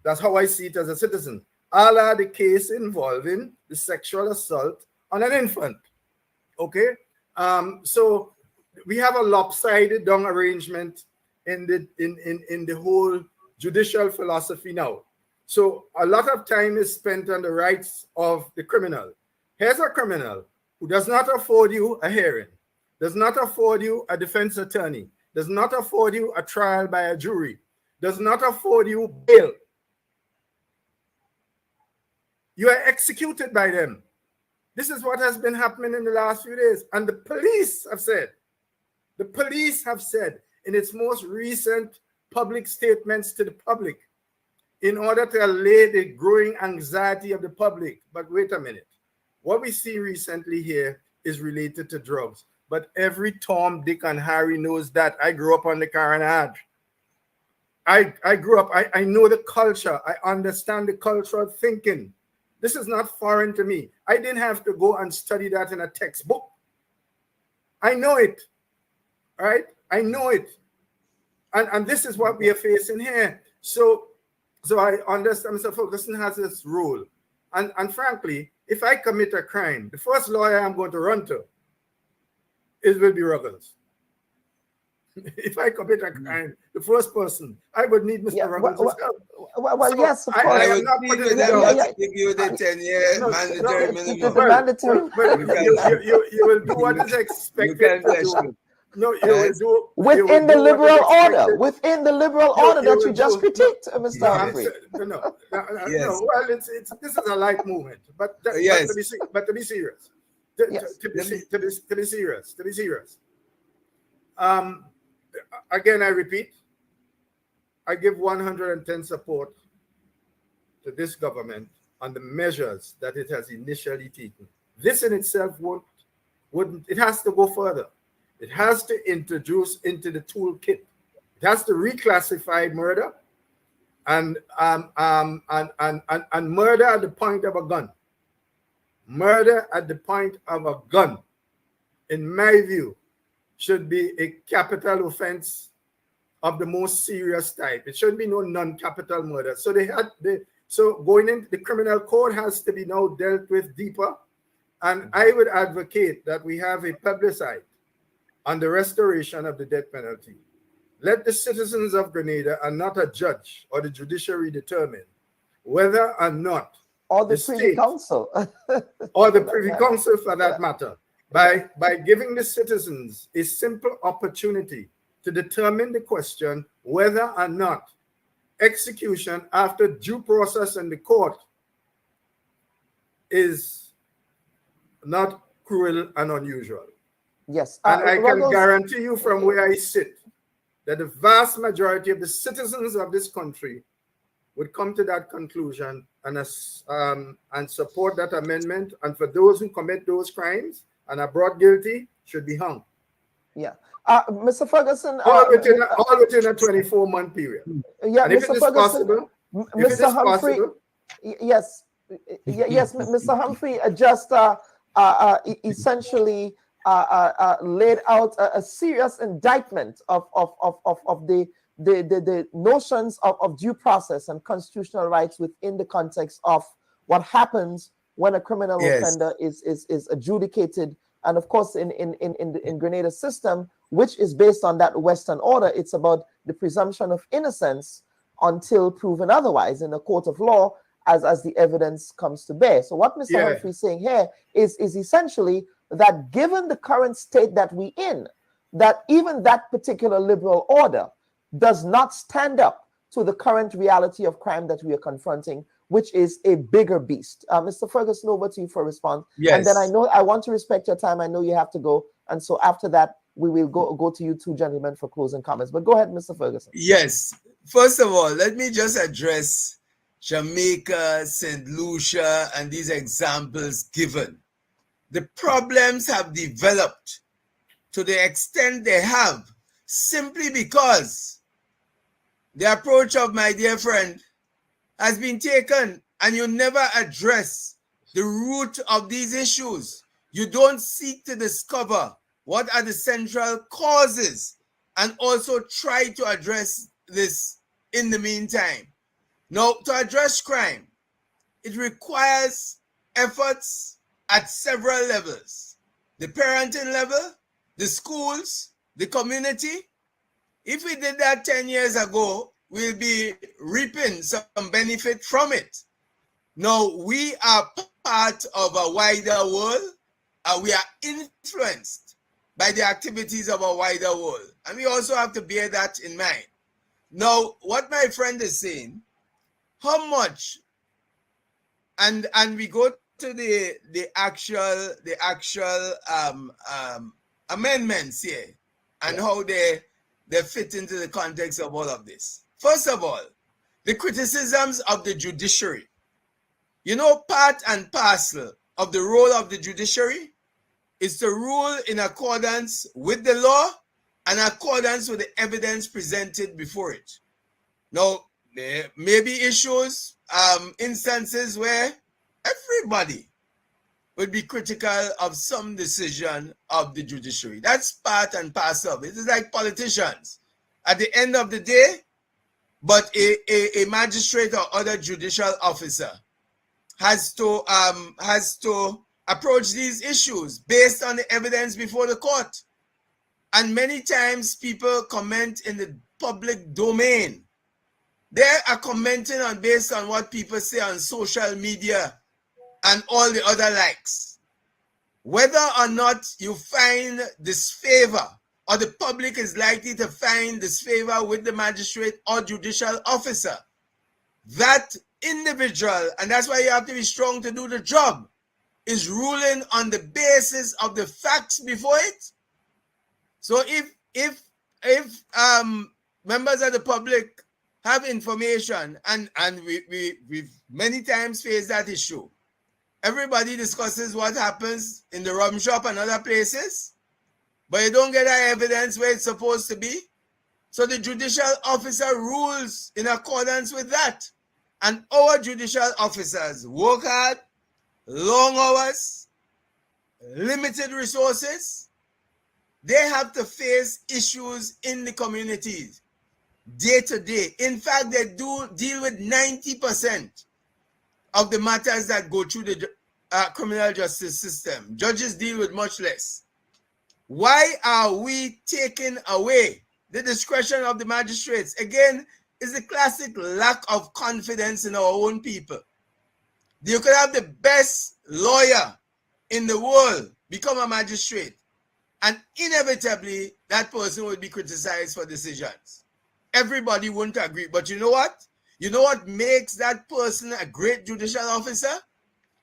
That's how I see it as a citizen. A la the case involving the sexual assault on an infant. Okay? So we have a lopsided down arrangement in the whole judicial philosophy now. So a lot of time is spent on the rights of the criminal. Here's a criminal who does not afford you a hearing, does not afford you a defense attorney, does not afford you a trial by a jury, does not afford you bail. You are executed by them. This is what has been happening in the last few days. And the police have said in its most recent public statements to the public, in order to allay the growing anxiety of the public. But wait a minute. What we see recently here is related to drugs. But every Tom, Dick, and Harry knows that. I grew up on the Carnahan. I grew up, I know the culture. I understand the cultural thinking. This is not foreign to me. I didn't have to go and study that in a textbook. I know it, right? I know it. And this is what we are facing here. So I understand Mr. Ferguson has this rule. And frankly, if I commit a crime, the first lawyer I'm going to run to will be Ruggles. If I commit a crime, the first person, I would need Mr. Ruggles' help. Well, yes, of course. I would not put it give you the 10-year mandatory minimum. Mandatory. But you will do what is expected to do. No, you will do within the liberal order, within the liberal order that you just critiqued, Mr. Humphrey. No. Yes. No. Well, this is a light movement, but to be serious, to be serious. Again, I repeat, I give 110 support to this government on the measures that it has initially taken. This in itself wouldn't. It has to go further. It has to introduce into the toolkit. It has to reclassify murder and murder at the point of a gun. Murder at the point of a gun, in my view, should be a capital offense of the most serious type. It shouldn't be no non-capital murder. So going into the criminal code has to be now dealt with deeper. And I would advocate that we have a plebiscite on the restoration of the death penalty. Let the citizens of Grenada and not a judge or the judiciary determine whether or not or the Privy Council or the Privy Council for that matter, by giving the citizens a simple opportunity to determine the question whether or not execution after due process in the court is not cruel and unusual. Yes. And I can guarantee you from where I sit that the vast majority of the citizens of this country would come to that conclusion and support that amendment. And for those who commit those crimes and are brought guilty, should be hung. Yeah. Mr. Ferguson. All within a 24-month period. Yeah, and if Mr. it is Ferguson, possible, Mr. Humphrey. Yes. Yes, Mr. Humphrey just essentially laid out a serious indictment of the notions of due process and constitutional rights within the context of what happens when a criminal offender is adjudicated. And of course, in Grenada's system, which is based on that Western order, it's about the presumption of innocence until proven otherwise in a court of law as the evidence comes to bear. So what Mr. Humphrey is saying here is essentially that given the current state that we in, that even that particular liberal order does not stand up to the current reality of crime that we are confronting, which is a bigger beast. Mr. Ferguson, over to you for a response. Yes. And then I want to respect your time. I know you have to go. And so after that, we will go to you two gentlemen for closing comments. But go ahead, Mr. Ferguson. Yes. First of all, let me just address Jamaica, St. Lucia, and these examples given. The problems have developed to the extent they have simply because the approach of my dear friend has been taken and you never address the root of these issues. You don't seek to discover what are the central causes and also try to address this in the meantime. Now, to address crime, it requires efforts at several levels. The parenting level, the schools, the community. If we did that 10 years ago, we'll be reaping some benefit from it. Now, we are part of a wider world, and we are influenced by the activities of a wider world. And we also have to bear that in mind. Now, what my friend is saying, how much, and we go to the actual amendments here and how they fit into the context of all of this. First of all, the criticisms of the judiciary. You know, part and parcel of the role of the judiciary is to rule in accordance with the law and accordance with the evidence presented before it. Now, there may be issues, instances where everybody would be critical of some decision of the judiciary. That's part and parcel of it. It's like politicians. At the end of the day, but a magistrate or other judicial officer has to approach these issues based on the evidence before the court. And many times people comment in the public domain. They are commenting on based on what people say on social media and all the other likes. Whether or not you find disfavor or the public is likely to find disfavor with the magistrate or judicial officer. That individual, and that's why you have to be strong to do the job, is ruling on the basis of the facts before it. So if members of the public have information, and we've many times faced that issue, everybody discusses what happens in the rum shop and other places, but you don't get that evidence where it's supposed to be. So the judicial officer rules in accordance with that. And our judicial officers work hard, long hours, limited resources. They have to face issues in the communities day to day. In fact, they do deal with 90% of the matters that go through the criminal justice system. Judges deal with much less. Why are we taking away the discretion of the magistrates? Again, is the classic lack of confidence in our own people. You could have the best lawyer in the world become a magistrate, and inevitably that person would be criticized for decisions. Everybody wouldn't agree, but you know what? You know what makes that person a great judicial officer?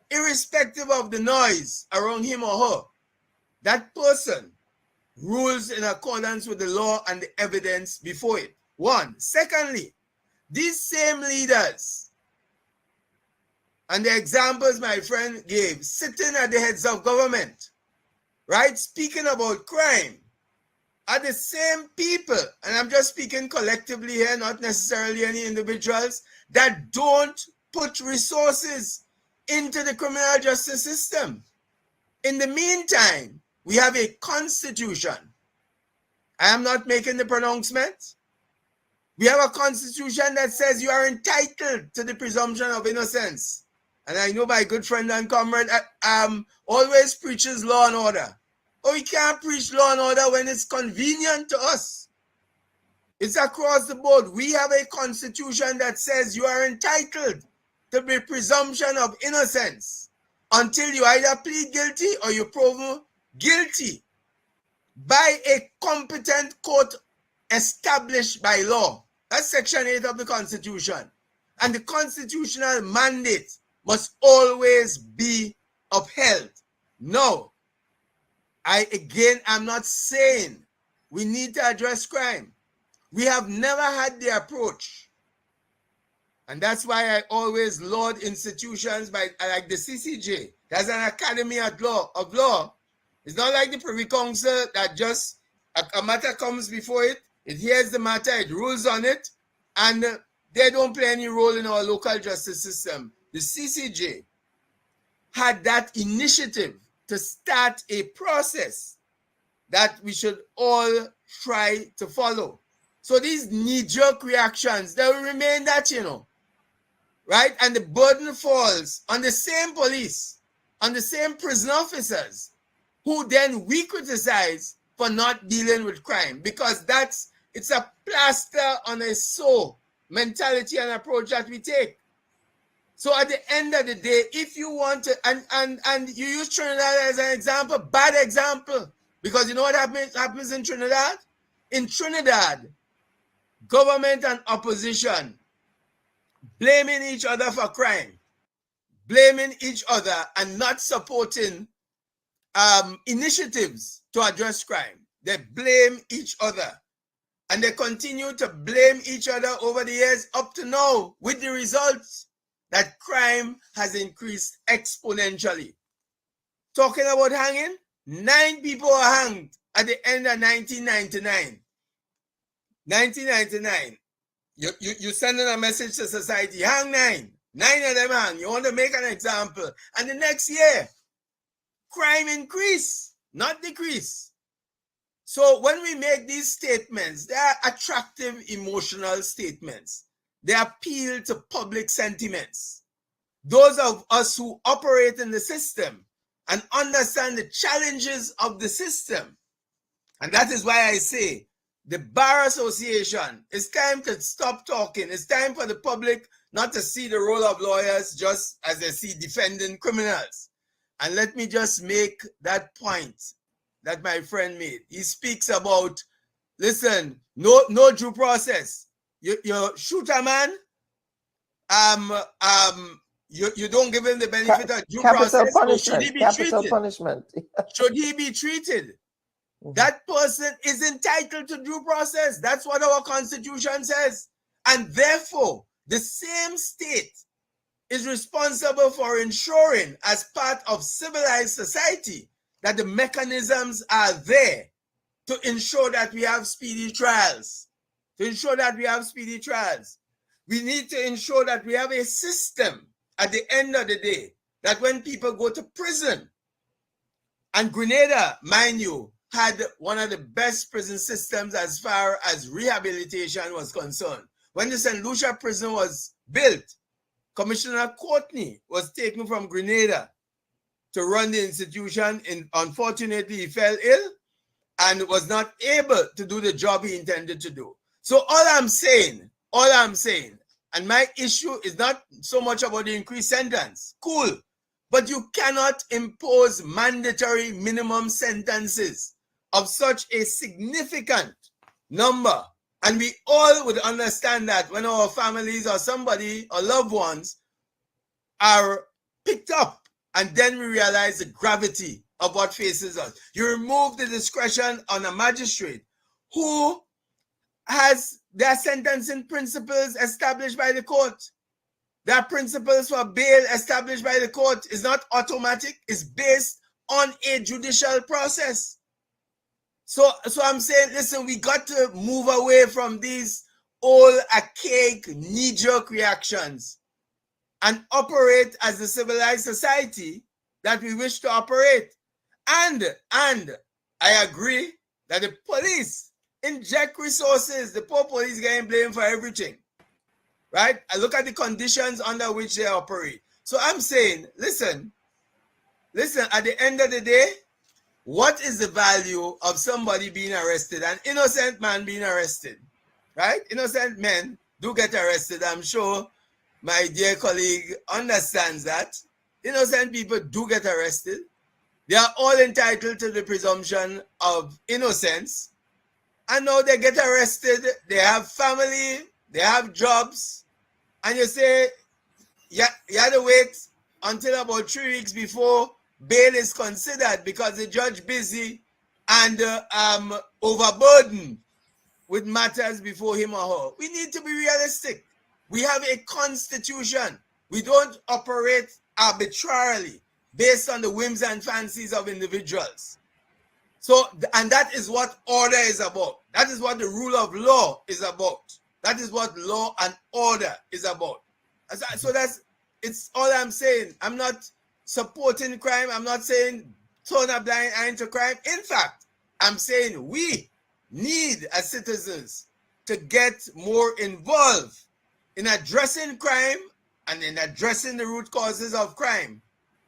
Irrespective of the noise around him or her, that person rules in accordance with the law and the evidence before it. One. Secondly, these same leaders, and the examples my friend gave, sitting at the heads of government, right, speaking about crime, are the same people, and I'm just speaking collectively here, not necessarily any individuals, that don't put resources into the criminal justice system. In the meantime, we have a constitution. I am not making the pronouncement. We have a constitution that says you are entitled to the presumption of innocence. And I know my good friend and comrade always preaches law and order. Oh, we can't preach law and order when it's convenient to us. It's across the board. We have a constitution that says you are entitled to the presumption of innocence until you either plead guilty or you're proven guilty by a competent court established by law. That's Section 8 of the Constitution. And the constitutional mandate must always be upheld. No, I'm not saying we need to address crime. We have never had the approach. And that's why I always laud institutions like the CCJ. There's an academy of law. It's not like the Privy Council that just a matter comes before it, it hears the matter, it rules on it, and they don't play any role in our local justice system. The CCJ had that initiative to start a process that we should all try to follow. So these knee-jerk reactions, they will remain that, right? And the burden falls on the same police, on the same prison officers, who then we criticize for not dealing with crime, because it's a plaster on a sore mentality and approach that we take. So at the end of the day, if you want to, and you use Trinidad as an example, bad example, because you know what happens in Trinidad? In Trinidad, government and opposition blaming each other for crime, blaming each other and not supporting initiatives to address crime. They blame each other, and they continue to blame each other over the years up to now, with the results that crime has increased exponentially. Talking about hanging, 9 people were hanged at the end of 1999. 1999. You sending a message to society, hang 9. 9 of them hang. You want to make an example. And the next year, crime increase, not decrease. So when we make these statements, they are attractive emotional statements. They appeal to public sentiments. Those of us who operate in the system and understand the challenges of the system. And that is why I say the Bar Association, it's time to stop talking. It's time for the public not to see the role of lawyers just as they see defending criminals. And let me just make that point, that my friend made. He speaks about, listen, no due process. You shoot a man, you don't give him the benefit of due process. Punishment. Should he be Capital treated? punishment. Should he be treated? That person is entitled to due process. That's what our Constitution says. And therefore, the same state is responsible for ensuring, as part of civilized society, that the mechanisms are there to ensure that we have speedy trials. To ensure that we have speedy trials. We need to ensure that we have a system at the end of the day, that when people go to prison, and Grenada, mind you, had one of the best prison systems as far as rehabilitation was concerned. When the St. Lucia prison was built, Commissioner Courtney was taken from Grenada to run the institution. And unfortunately, he fell ill and was not able to do the job he intended to do. So all I'm saying, and my issue is not so much about the increased sentence. Cool. But you cannot impose mandatory minimum sentences of such a significant number. And we all would understand that when our families or somebody or loved ones are picked up, and then we realize the gravity of what faces us. You remove the discretion on a magistrate who has their sentencing principles established by the court. Their principles for bail established by the court is not automatic, it's based on a judicial process. So I'm saying, listen, we got to move away from these old archaic knee-jerk reactions and operate as the civilized society that we wish to operate. And I agree that the police inject resources. The poor police getting blamed for everything, right? I look at the conditions under which they operate. So I'm saying, listen, at the end of the day, what is the value of somebody being arrested, an innocent man being arrested, right? Innocent men do get arrested. I'm sure my dear colleague understands that. Innocent people do get arrested. They are all entitled to the presumption of innocence. And now they get arrested, they have family, they have jobs, and you say, you had to wait until about 3 weeks before bail is considered because the judge busy and overburdened with matters before him or her. We need to be realistic. We have a constitution. We don't operate arbitrarily based on the whims and fancies of individuals. So, and that is what order is about. That is what the rule of law is about. That is what law and order is about. So it's all I'm saying. I'm not supporting crime. I'm not saying turn a blind eye to crime. In fact, I'm saying we need as citizens to get more involved in addressing crime and in addressing the root causes of crime,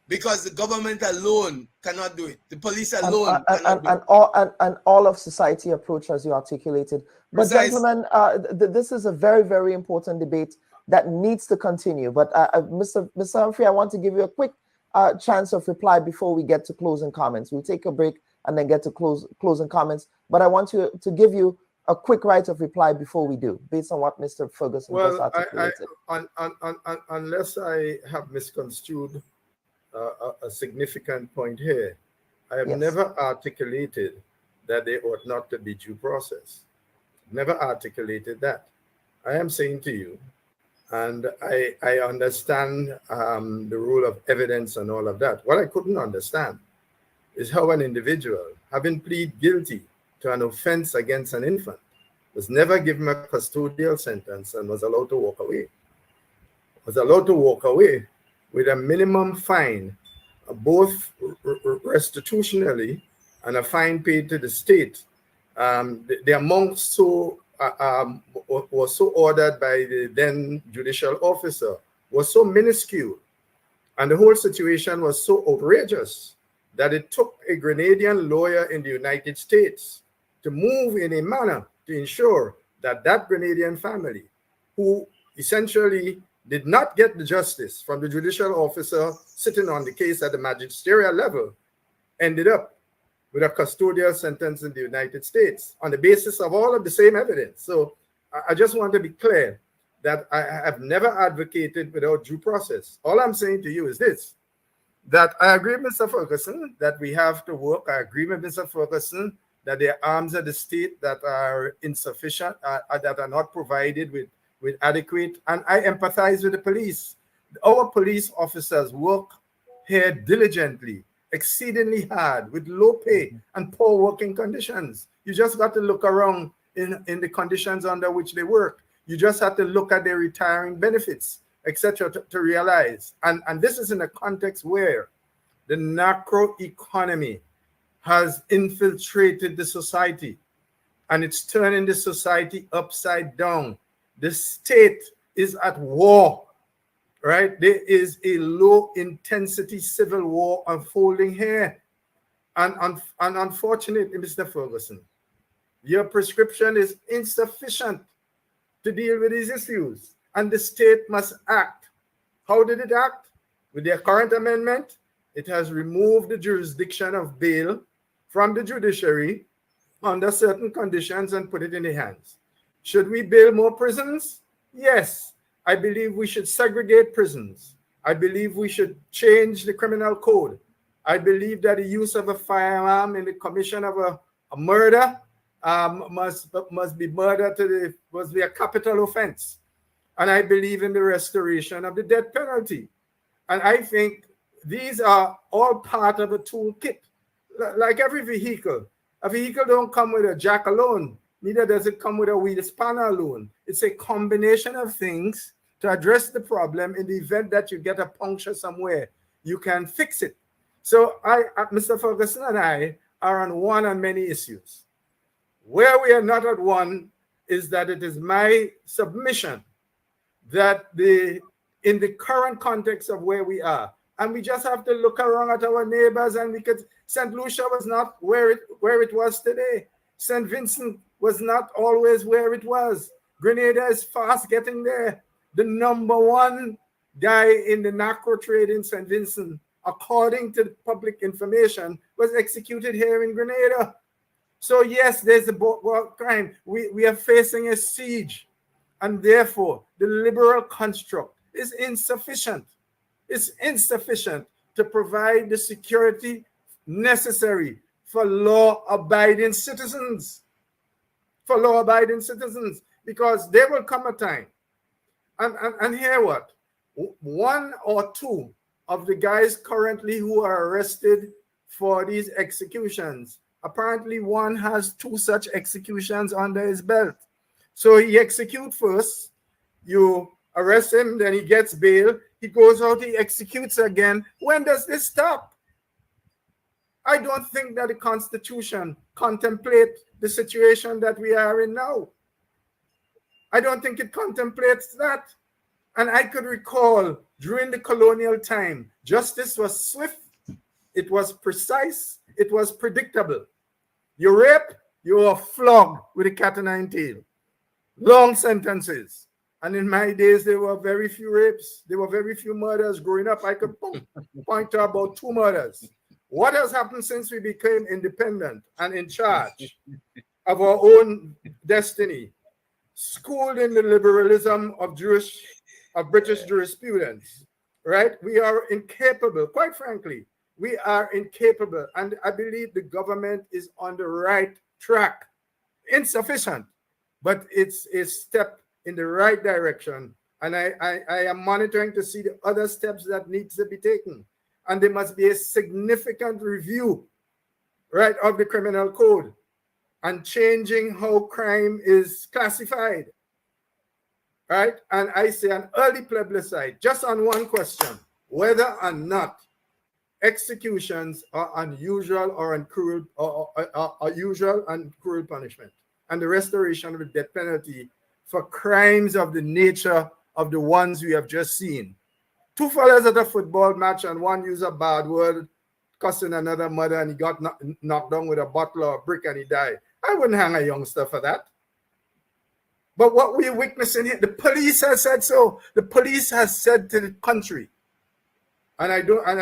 because the government alone cannot do it. The police alone cannot do it. And all of society approach as you articulated. But gentlemen, this is a very, very important debate that needs to continue. But Mr. Humphrey, I want to give you a quick chance of reply before we get to closing comments. We'll take a break and then get to closing comments. But I want to give you a quick right of reply before we do, based on what Mr. Ferguson just articulated. Unless I have misconstrued a significant point here, I have never articulated that there ought not to be due process. Never articulated that. I am saying to you, and I understand the rule of evidence and all of that. What I couldn't understand is how an individual, having pleaded guilty to an offense against an infant, was never given a custodial sentence and was allowed to walk away. Was allowed to walk away with a minimum fine, both restitutionally and a fine paid to the state. The amount was so ordered by the then judicial officer was so minuscule, and the whole situation was so outrageous that it took a Grenadian lawyer in the United States to move in a manner to ensure that that Grenadian family, who essentially did not get the justice from the judicial officer sitting on the case at the magisterial level, ended up with a custodial sentence in the United States on the basis of all of the same evidence. So I just want to be clear that I have never advocated without due process. All I'm saying to you is this, that I agree with Mr. Ferguson that we have to work. I agree with Mr. Ferguson that there are arms of the state that are insufficient, that are not provided with adequate, and I empathize with the police. Our police officers work here diligently, exceedingly hard, with low pay and poor working conditions. You just got to look around in the conditions under which they work. You just have to look at their retiring benefits, etc., to realize. And this is in a context where the narco economy has infiltrated the society, and it's turning the society upside down. The state is at war, right? There is a low-intensity civil war unfolding here. And unfortunately, Mr. Ferguson, your prescription is insufficient to deal with these issues, and the state must act. How did it act? With their current amendment, it has removed the jurisdiction of bail from the judiciary under certain conditions and put it in the hands. Should we build more prisons? Yes. I believe we should segregate prisons. I believe we should change the criminal code. I believe that the use of a firearm in the commission of a murder must be a capital offense. And I believe in the restoration of the death penalty. And I think these are all part of a toolkit. Like every vehicle, a vehicle don't come with a jack alone. Neither does it come with a wheel spanner alone. It's a combination of things to address the problem. In the event that you get a puncture somewhere, you can fix it. So Mr. Ferguson and I are on one on many issues. Where we are not at one is that it is my submission that in the current context of where we are, and we just have to look around at our neighbors, and because St. Lucia was not where it was today. St. Vincent was not always where it was. Grenada is fast getting there. The number one guy in the narco trade in St. Vincent, according to public information, was executed here in Grenada. So yes, there's a crime. We are facing a siege, and therefore the liberal construct is insufficient. It's insufficient to provide the security necessary for law-abiding citizens. For law-abiding citizens, because there will come a time, and hear what? One or two of the guys currently who are arrested for these executions, apparently one has 2 such executions under his belt. So he executes first, you arrest him, then he gets bail, he goes out, he executes again. When does this stop? I don't think that the Constitution contemplates the situation that we are in now. I don't think it contemplates that. And I could recall during the colonial time, justice was swift, it was precise, it was predictable. You rape, you are flogged with a cat o' nine tail. Long sentences. And in my days, there were very few rapes. There were very few murders growing up. I could point to about 2 murders. What has happened since we became independent and in charge of our own destiny? Schooled in the liberalism of British jurisprudence, right? We are incapable, quite frankly, we are incapable. And I believe the government is on the right track. Insufficient, but it's a step in the right direction. And I am monitoring to see the other steps that need to be taken. And there must be a significant review, right, of the criminal code and changing how crime is classified, right? And I say an early plebiscite, just on one question, whether or not executions are unusual or cruel, or usual and cruel punishment, and the restoration of the death penalty for crimes of the nature of the ones we have just seen. 2 fellas at a football match, and one used a bad word, cussing another mother, and he got knocked down with a bottle or a brick and he died. I wouldn't hang a youngster for that. But what we're witnessing here, the police has said so. The police has said to the country, and I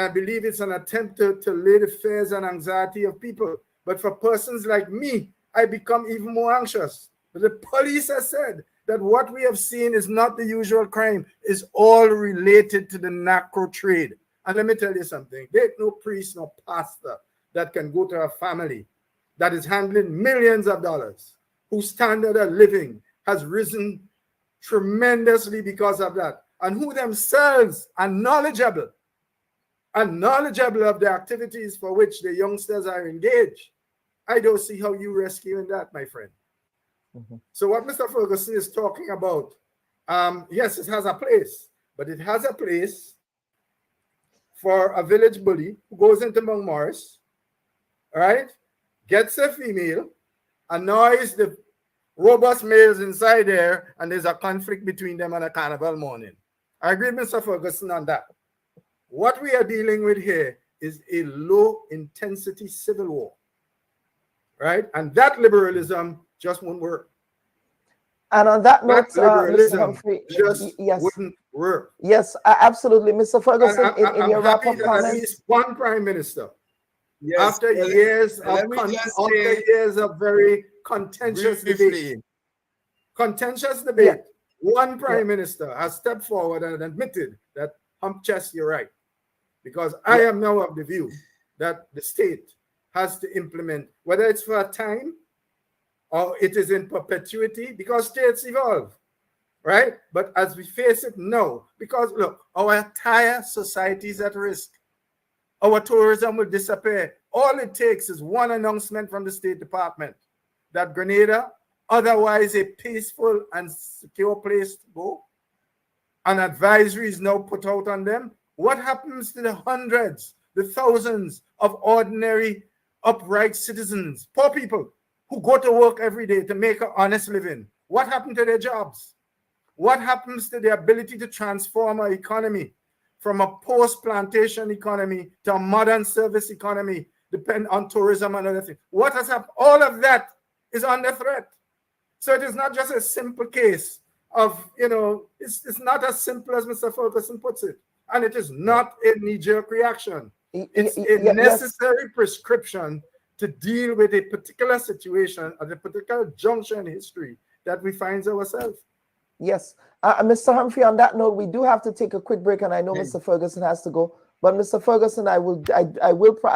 believe it's an attempt to lay the fears and anxiety of people. But for persons like me, I become even more anxious. But the police has said that what we have seen is not the usual crime, is all related to the narco trade. And let me tell you something, there's no priest, no pastor that can go to a family that is handling millions of dollars, whose standard of living has risen tremendously because of that, and who themselves are knowledgeable of the activities for which the youngsters are engaged. I don't see how you rescuing that, my friend. So what Mr. Ferguson is talking about, yes, it has a place, but it has a place for a village bully who goes into Mount Morris, all right, gets a female, annoys the robust males inside there, and there's a conflict between them on a carnival morning. I agree with Mr. Ferguson on that. What we are dealing with here is a low-intensity civil war, right? And that liberalism just won't work. And on that note, liberalism Mr. Humphrey, yes, wouldn't work. Yes, absolutely, Mr. Ferguson. I'm in your wrap-up comments, at least one prime minister, Yes, after years of very contentious debate, one prime minister has stepped forward and admitted that, hump chest, you're right. Because I am now of the view that the state has to implement, whether it's for a time or it is in perpetuity, because states evolve, right? But as we face it now, because look, our entire society is at risk. Our tourism will disappear. All it takes is one announcement from the State Department that Grenada, otherwise a peaceful and secure place to go, an advisory is now put out on them. What happens to the hundreds, the thousands of ordinary, upright citizens, poor people who go to work every day to make an honest living? What happened to their jobs? What happens to the ability to transform our economy from a post-plantation economy to a modern service economy, depend on tourism and other things? What has happened? All of that is under threat. So it is not just a simple case of, it's not as simple as Mr. Ferguson puts it. And it is not a knee-jerk reaction. It's a necessary prescription to deal with a particular situation at a particular juncture in history that we find ourselves. Yes. Mr. Humphrey, on that note, we do have to take a quick break, and I know Mr. Ferguson has to go. But Mr. Ferguson, I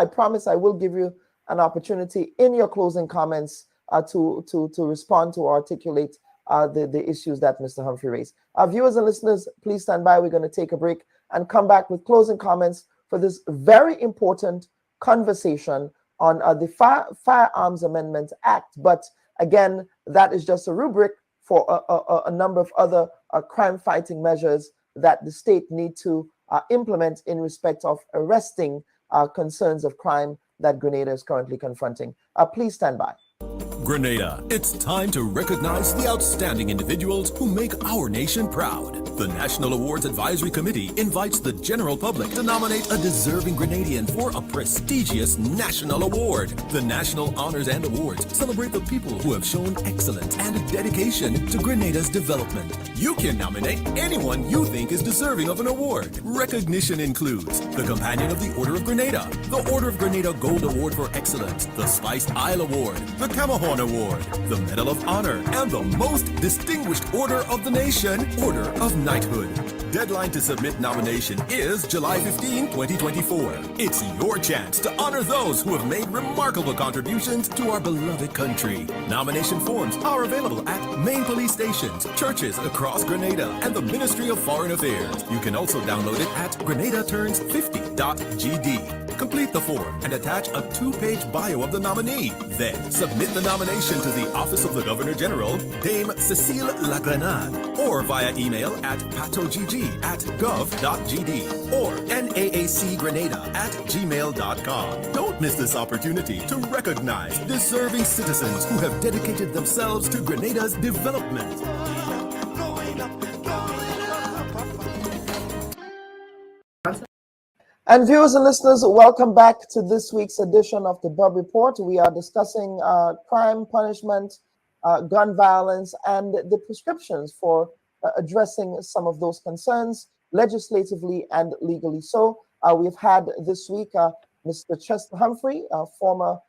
promise I will give you an opportunity in your closing comments to respond to or articulate the issues that Mr. Humphrey raised. Our viewers and listeners, please stand by. We're going to take a break and come back with closing comments for this very important conversation on the Firearms Amendment Act. But again, that is just a rubric for a number of other crime-fighting measures that the state need to implement in respect of arresting concerns of crime that Grenada is currently confronting. Please stand by. Grenada, it's time to recognize the outstanding individuals who make our nation proud. The National Awards Advisory Committee invites the general public to nominate a deserving Grenadian for a prestigious national award. The National Honors and Awards celebrate the people who have shown excellence and dedication to Grenada's development. You can nominate anyone you think is deserving of an award. Recognition includes the Companion of the Order of Grenada, the Order of Grenada Gold Award for Excellence, the Spiced Isle Award, the Camahorn Award, the Medal of Honor, and the Most Distinguished Order of the Nation, Order of Knighthood. Deadline to submit nomination is July 15, 2024. It's your chance to honor those who have made remarkable contributions to our beloved country. Nomination forms are available at main police stations, churches across Grenada, and the Ministry of Foreign Affairs. You can also download it at grenadaturns50.gd. Complete the form and attach a 2-page bio of the nominee. Then submit the nomination to the Office of the Governor General, Dame Cécile Lagrenade, or via email at patogg@gov.gd or naacgrenada@gmail.com. Don't miss this opportunity to recognize deserving citizens who have dedicated themselves to Grenada's development. And viewers and listeners, welcome back to this week's edition of the Bubb Report. We are discussing crime, punishment, gun violence, and the prescriptions for addressing some of those concerns legislatively and legally. So we've had this week Mr. Chester Humphrey, former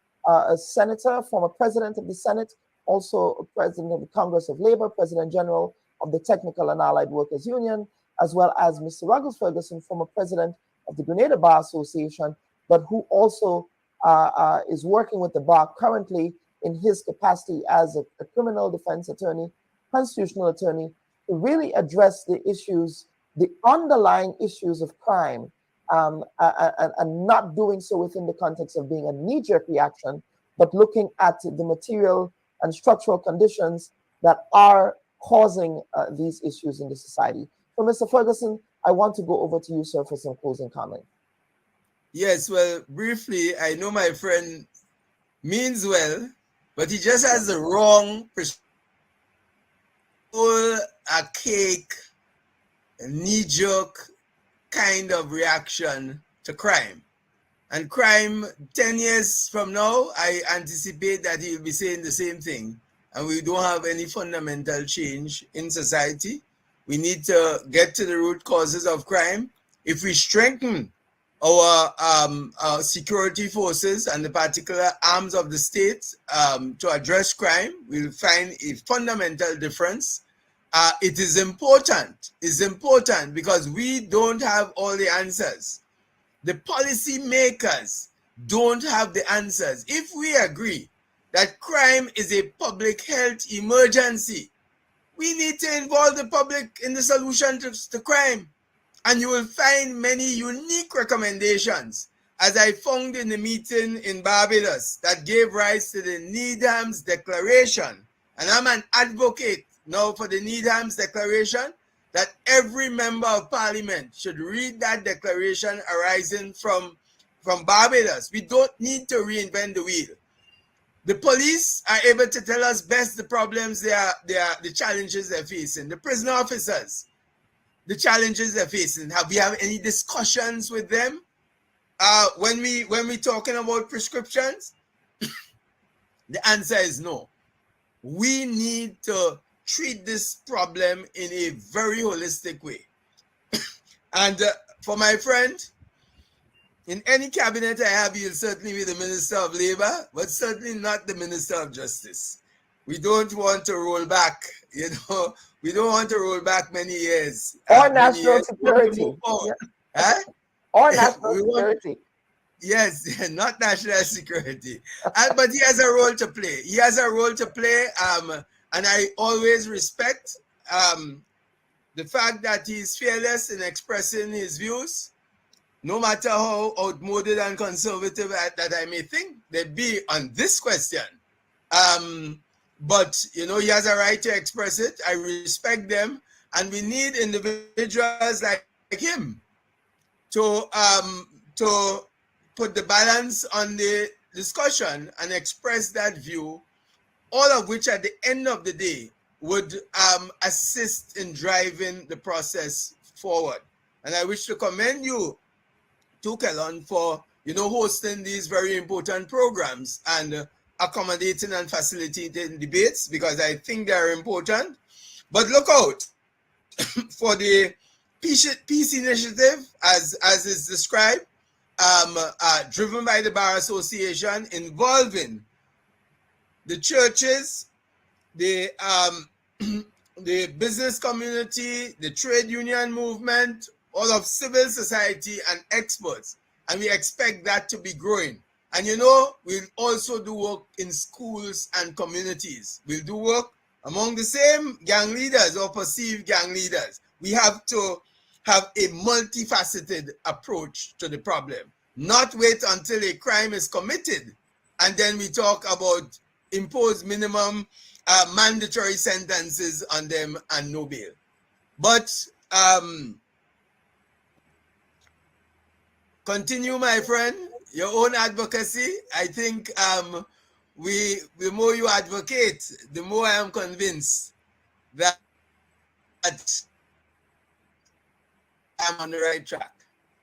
a senator, former president of the Senate, also president of the Congress of Labor, president general of the Technical and Allied Workers Union, as well as Mr. Ruggles Ferguson, former president of the Grenada Bar Association, but who also is working with the bar currently in his capacity as a criminal defense attorney, constitutional attorney, to really address the issues, the underlying issues of crime, and not doing so within the context of being a knee-jerk reaction, but looking at the material and structural conditions that are causing these issues in the society. So, Mr. Ferguson, I want to go over to you, sir, for some closing comment. Yes, well, briefly, I know my friend means well, but he just has the wrong archaic, knee-jerk kind of reaction to crime. And crime, 10 years from now, I anticipate that he will be saying the same thing. And we don't have any fundamental change in society. We need to get to the root causes of crime. If we strengthen our security forces and the particular arms of the state to address crime, we'll find a fundamental difference. It is important. It's important because we don't have all the answers. The policy makers don't have the answers. If we agree that crime is a public health emergency, we need to involve the public in the solution to crime. And you will find many unique recommendations, as I found in the meeting in Barbados that gave rise to the Needham's Declaration. And I'm an advocate now for the Needham's Declaration, that every member of parliament should read that declaration arising from Barbados. We don't need to reinvent the wheel. The police are able to tell us best the problems the challenges they're facing. The prison officers, the challenges they're facing. Have we had any discussions with them when we talking about prescriptions? The answer is no. We need to treat this problem in a very holistic way. And for my friend, in any cabinet I have, you'll certainly be the Minister of Labor, but certainly not the Minister of Justice. We don't want to roll back, we don't want to roll back many years. Or national security. Yeah. Huh? Or national security. Yes, not national security. But he has a role to play. He has a role to play. And I always respect the fact that he's fearless in expressing his views, no matter how outmoded and conservative that I may think they'd be on this question. But, he has a right to express it. I respect them. And we need individuals like him to put the balance on the discussion and express that view, all of which at the end of the day would assist in driving the process forward. And I wish to commend you, too, Kellon, for hosting these very important programs and accommodating and facilitating debates, because I think they are important. But look out for the peace initiative, as is described, driven by the Bar Association, involving the churches, the business community, the trade union movement, all of civil society and experts. And we expect that to be growing. And we'll also do work in schools and communities. We'll do work among the same gang leaders or perceived gang leaders. We have to have a multifaceted approach to the problem. Not wait until a crime is committed and then we talk about impose minimum mandatory sentences on them and no bail. But continue, my friend, your own advocacy. I think the more you advocate, the more I am convinced that I'm on the right track.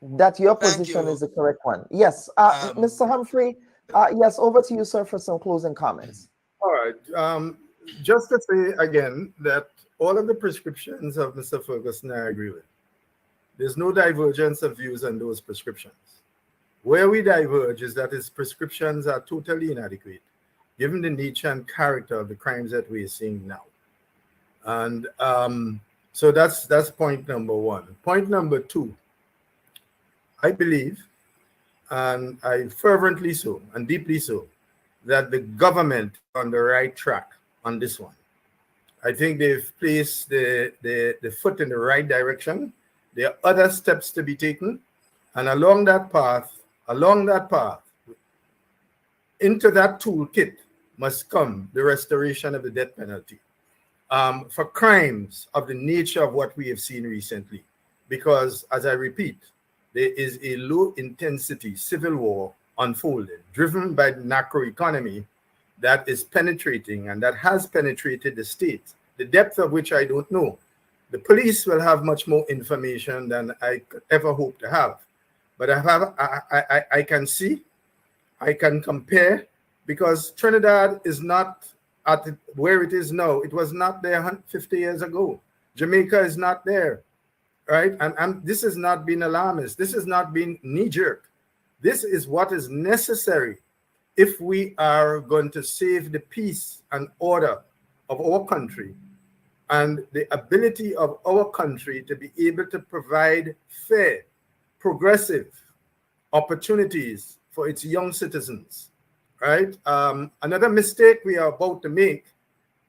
That your position is the correct one. Yes, Mr. Humphrey, yes, over to you, sir, for some closing comments. All right. Just to say again that all of the prescriptions of Mr. Ferguson I agree with. There's no divergence of views on those prescriptions. Where we diverge is that his prescriptions are totally inadequate, given the nature and character of the crimes that we're seeing now. And so that's point number one. Point number two, I believe, and I fervently so and deeply so, that the government is on the right track on this one. I think they've placed the foot in the right direction. There are other steps to be taken. And along that path, into that toolkit must come the restoration of the death penalty for crimes of the nature of what we have seen recently. Because, as I repeat, there is a low-intensity civil war unfolding, driven by the macroeconomy that is penetrating and that has penetrated the state, the depth of which I don't know. The police will have much more information than I could ever hope to have. But I can see, I can compare, because Trinidad is not at where it is now. It was not there 50 years ago. Jamaica is not there, right? And this has not been alarmist. This has not been knee-jerk. This is what is necessary if we are going to save the peace and order of our country and the ability of our country to be able to provide fair, progressive opportunities for its young citizens, right? Another mistake we are about to make,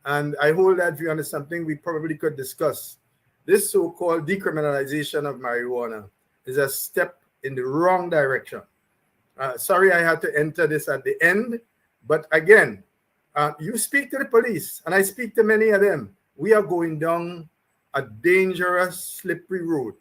and I hold that view on something we probably could discuss. This so-called decriminalization of marijuana is a step in the wrong direction. Sorry I had to enter this at the end, but again, you speak to the police, and I speak to many of them. We are going down a dangerous, slippery road,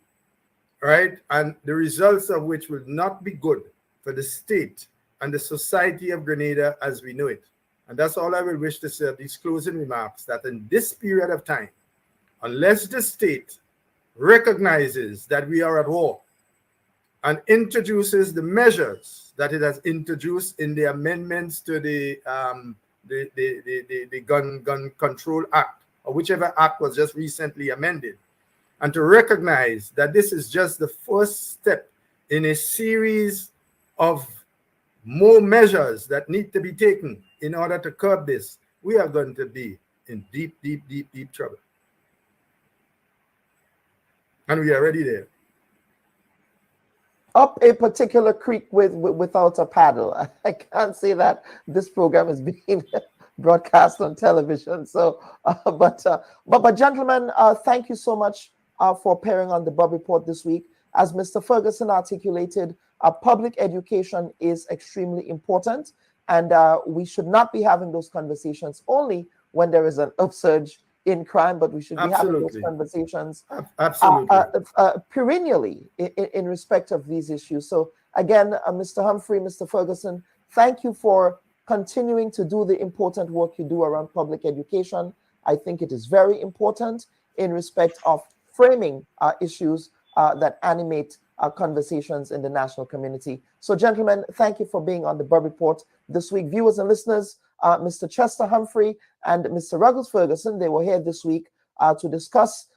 right? And the results of which will not be good for the state and the society of Grenada as we know it. And that's all I will wish to say of these closing remarks, that in this period of time, unless the state recognizes that we are at war and introduces the measures that it has introduced in the amendments to the Gun Control Act, or whichever act was just recently amended, and to recognize that this is just the first step in a series of more measures that need to be taken in order to curb this, we are going to be in deep, deep, deep, deep trouble. And we are already there. Up a particular creek without a paddle. I can't say that this program is being broadcast on television. So, but gentlemen, thank you so much for appearing on the Bubb Report this week. As Mr. Ferguson articulated, public education is extremely important, and we should not be having those conversations only when there is an upsurge in crime, but we should be having those conversations perennially in respect of these issues. So again, Mr. Humphrey, Mr. Ferguson, thank you for continuing to do the important work you do around public education. I think it is very important in respect of framing issues that animate conversations in the national community. So gentlemen, thank you for being on the Bubb Report this week. Viewers and listeners, Mr. Chester Humphrey and Mr. Ruggles Ferguson, they were here this week to discuss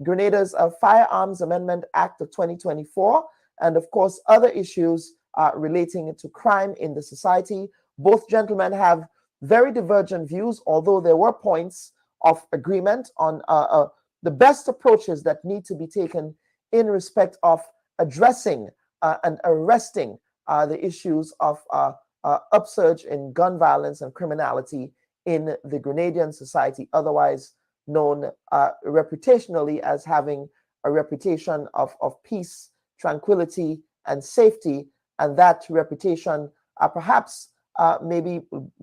Grenada's Firearms Amendment Act of 2024, and of course, other issues relating to crime in the society. Both gentlemen have very divergent views, although there were points of agreement on the best approaches that need to be taken in respect of addressing and arresting the issues of upsurge in gun violence and criminality in the Grenadian society, otherwise known reputationally as having a reputation of peace, tranquility, and safety, and that reputation perhaps maybe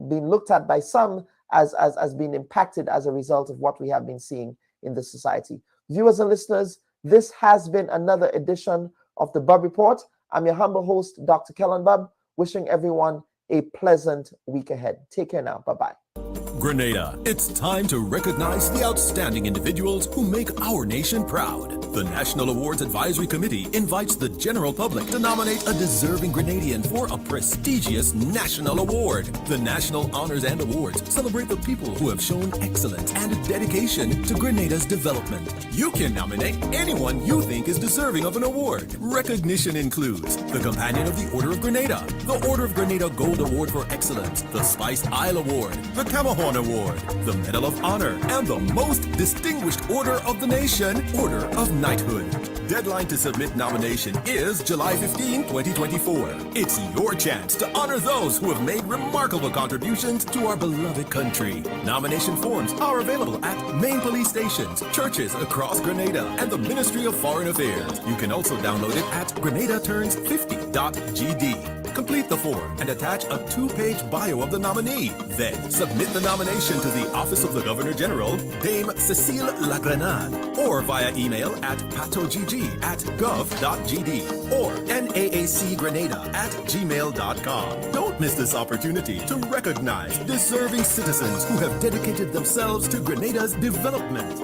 being looked at by some as being impacted as a result of what we have been seeing in the society. Viewers and listeners, this has been another edition of the Bubb Report. I'm your humble host, Dr. Kellen Bubb, wishing everyone a pleasant week ahead. Take care now. Bye-bye. Grenada, it's time to recognize the outstanding individuals who make our nation proud. The National Awards Advisory Committee invites the general public to nominate a deserving Grenadian for a prestigious national award. The National Honors and Awards celebrate the people who have shown excellence and dedication to Grenada's development. You can nominate anyone you think is deserving of an award. Recognition includes the Companion of the Order of Grenada, the Order of Grenada Gold Award for Excellence, the Spice Isle Award, the Camahorn Award, the Medal of Honor, and the Most Distinguished Order of the Nation, Order of Knighthood. Deadline to submit nomination is July 15, 2024. It's your chance to honor those who have made remarkable contributions to our beloved country. Nomination forms are available at main police stations, churches across Grenada, and the Ministry of Foreign Affairs. You can also download it at grenadaturns50.gd. Complete the form and attach a 2-page bio of the nominee. Then submit the nomination to the Office of the Governor General, Dame Cécile Lagrenade, or via email at patogg@gov.gd or naacgrenada@gmail.com. Don't miss this opportunity to recognize deserving citizens who have dedicated themselves to Grenada's development.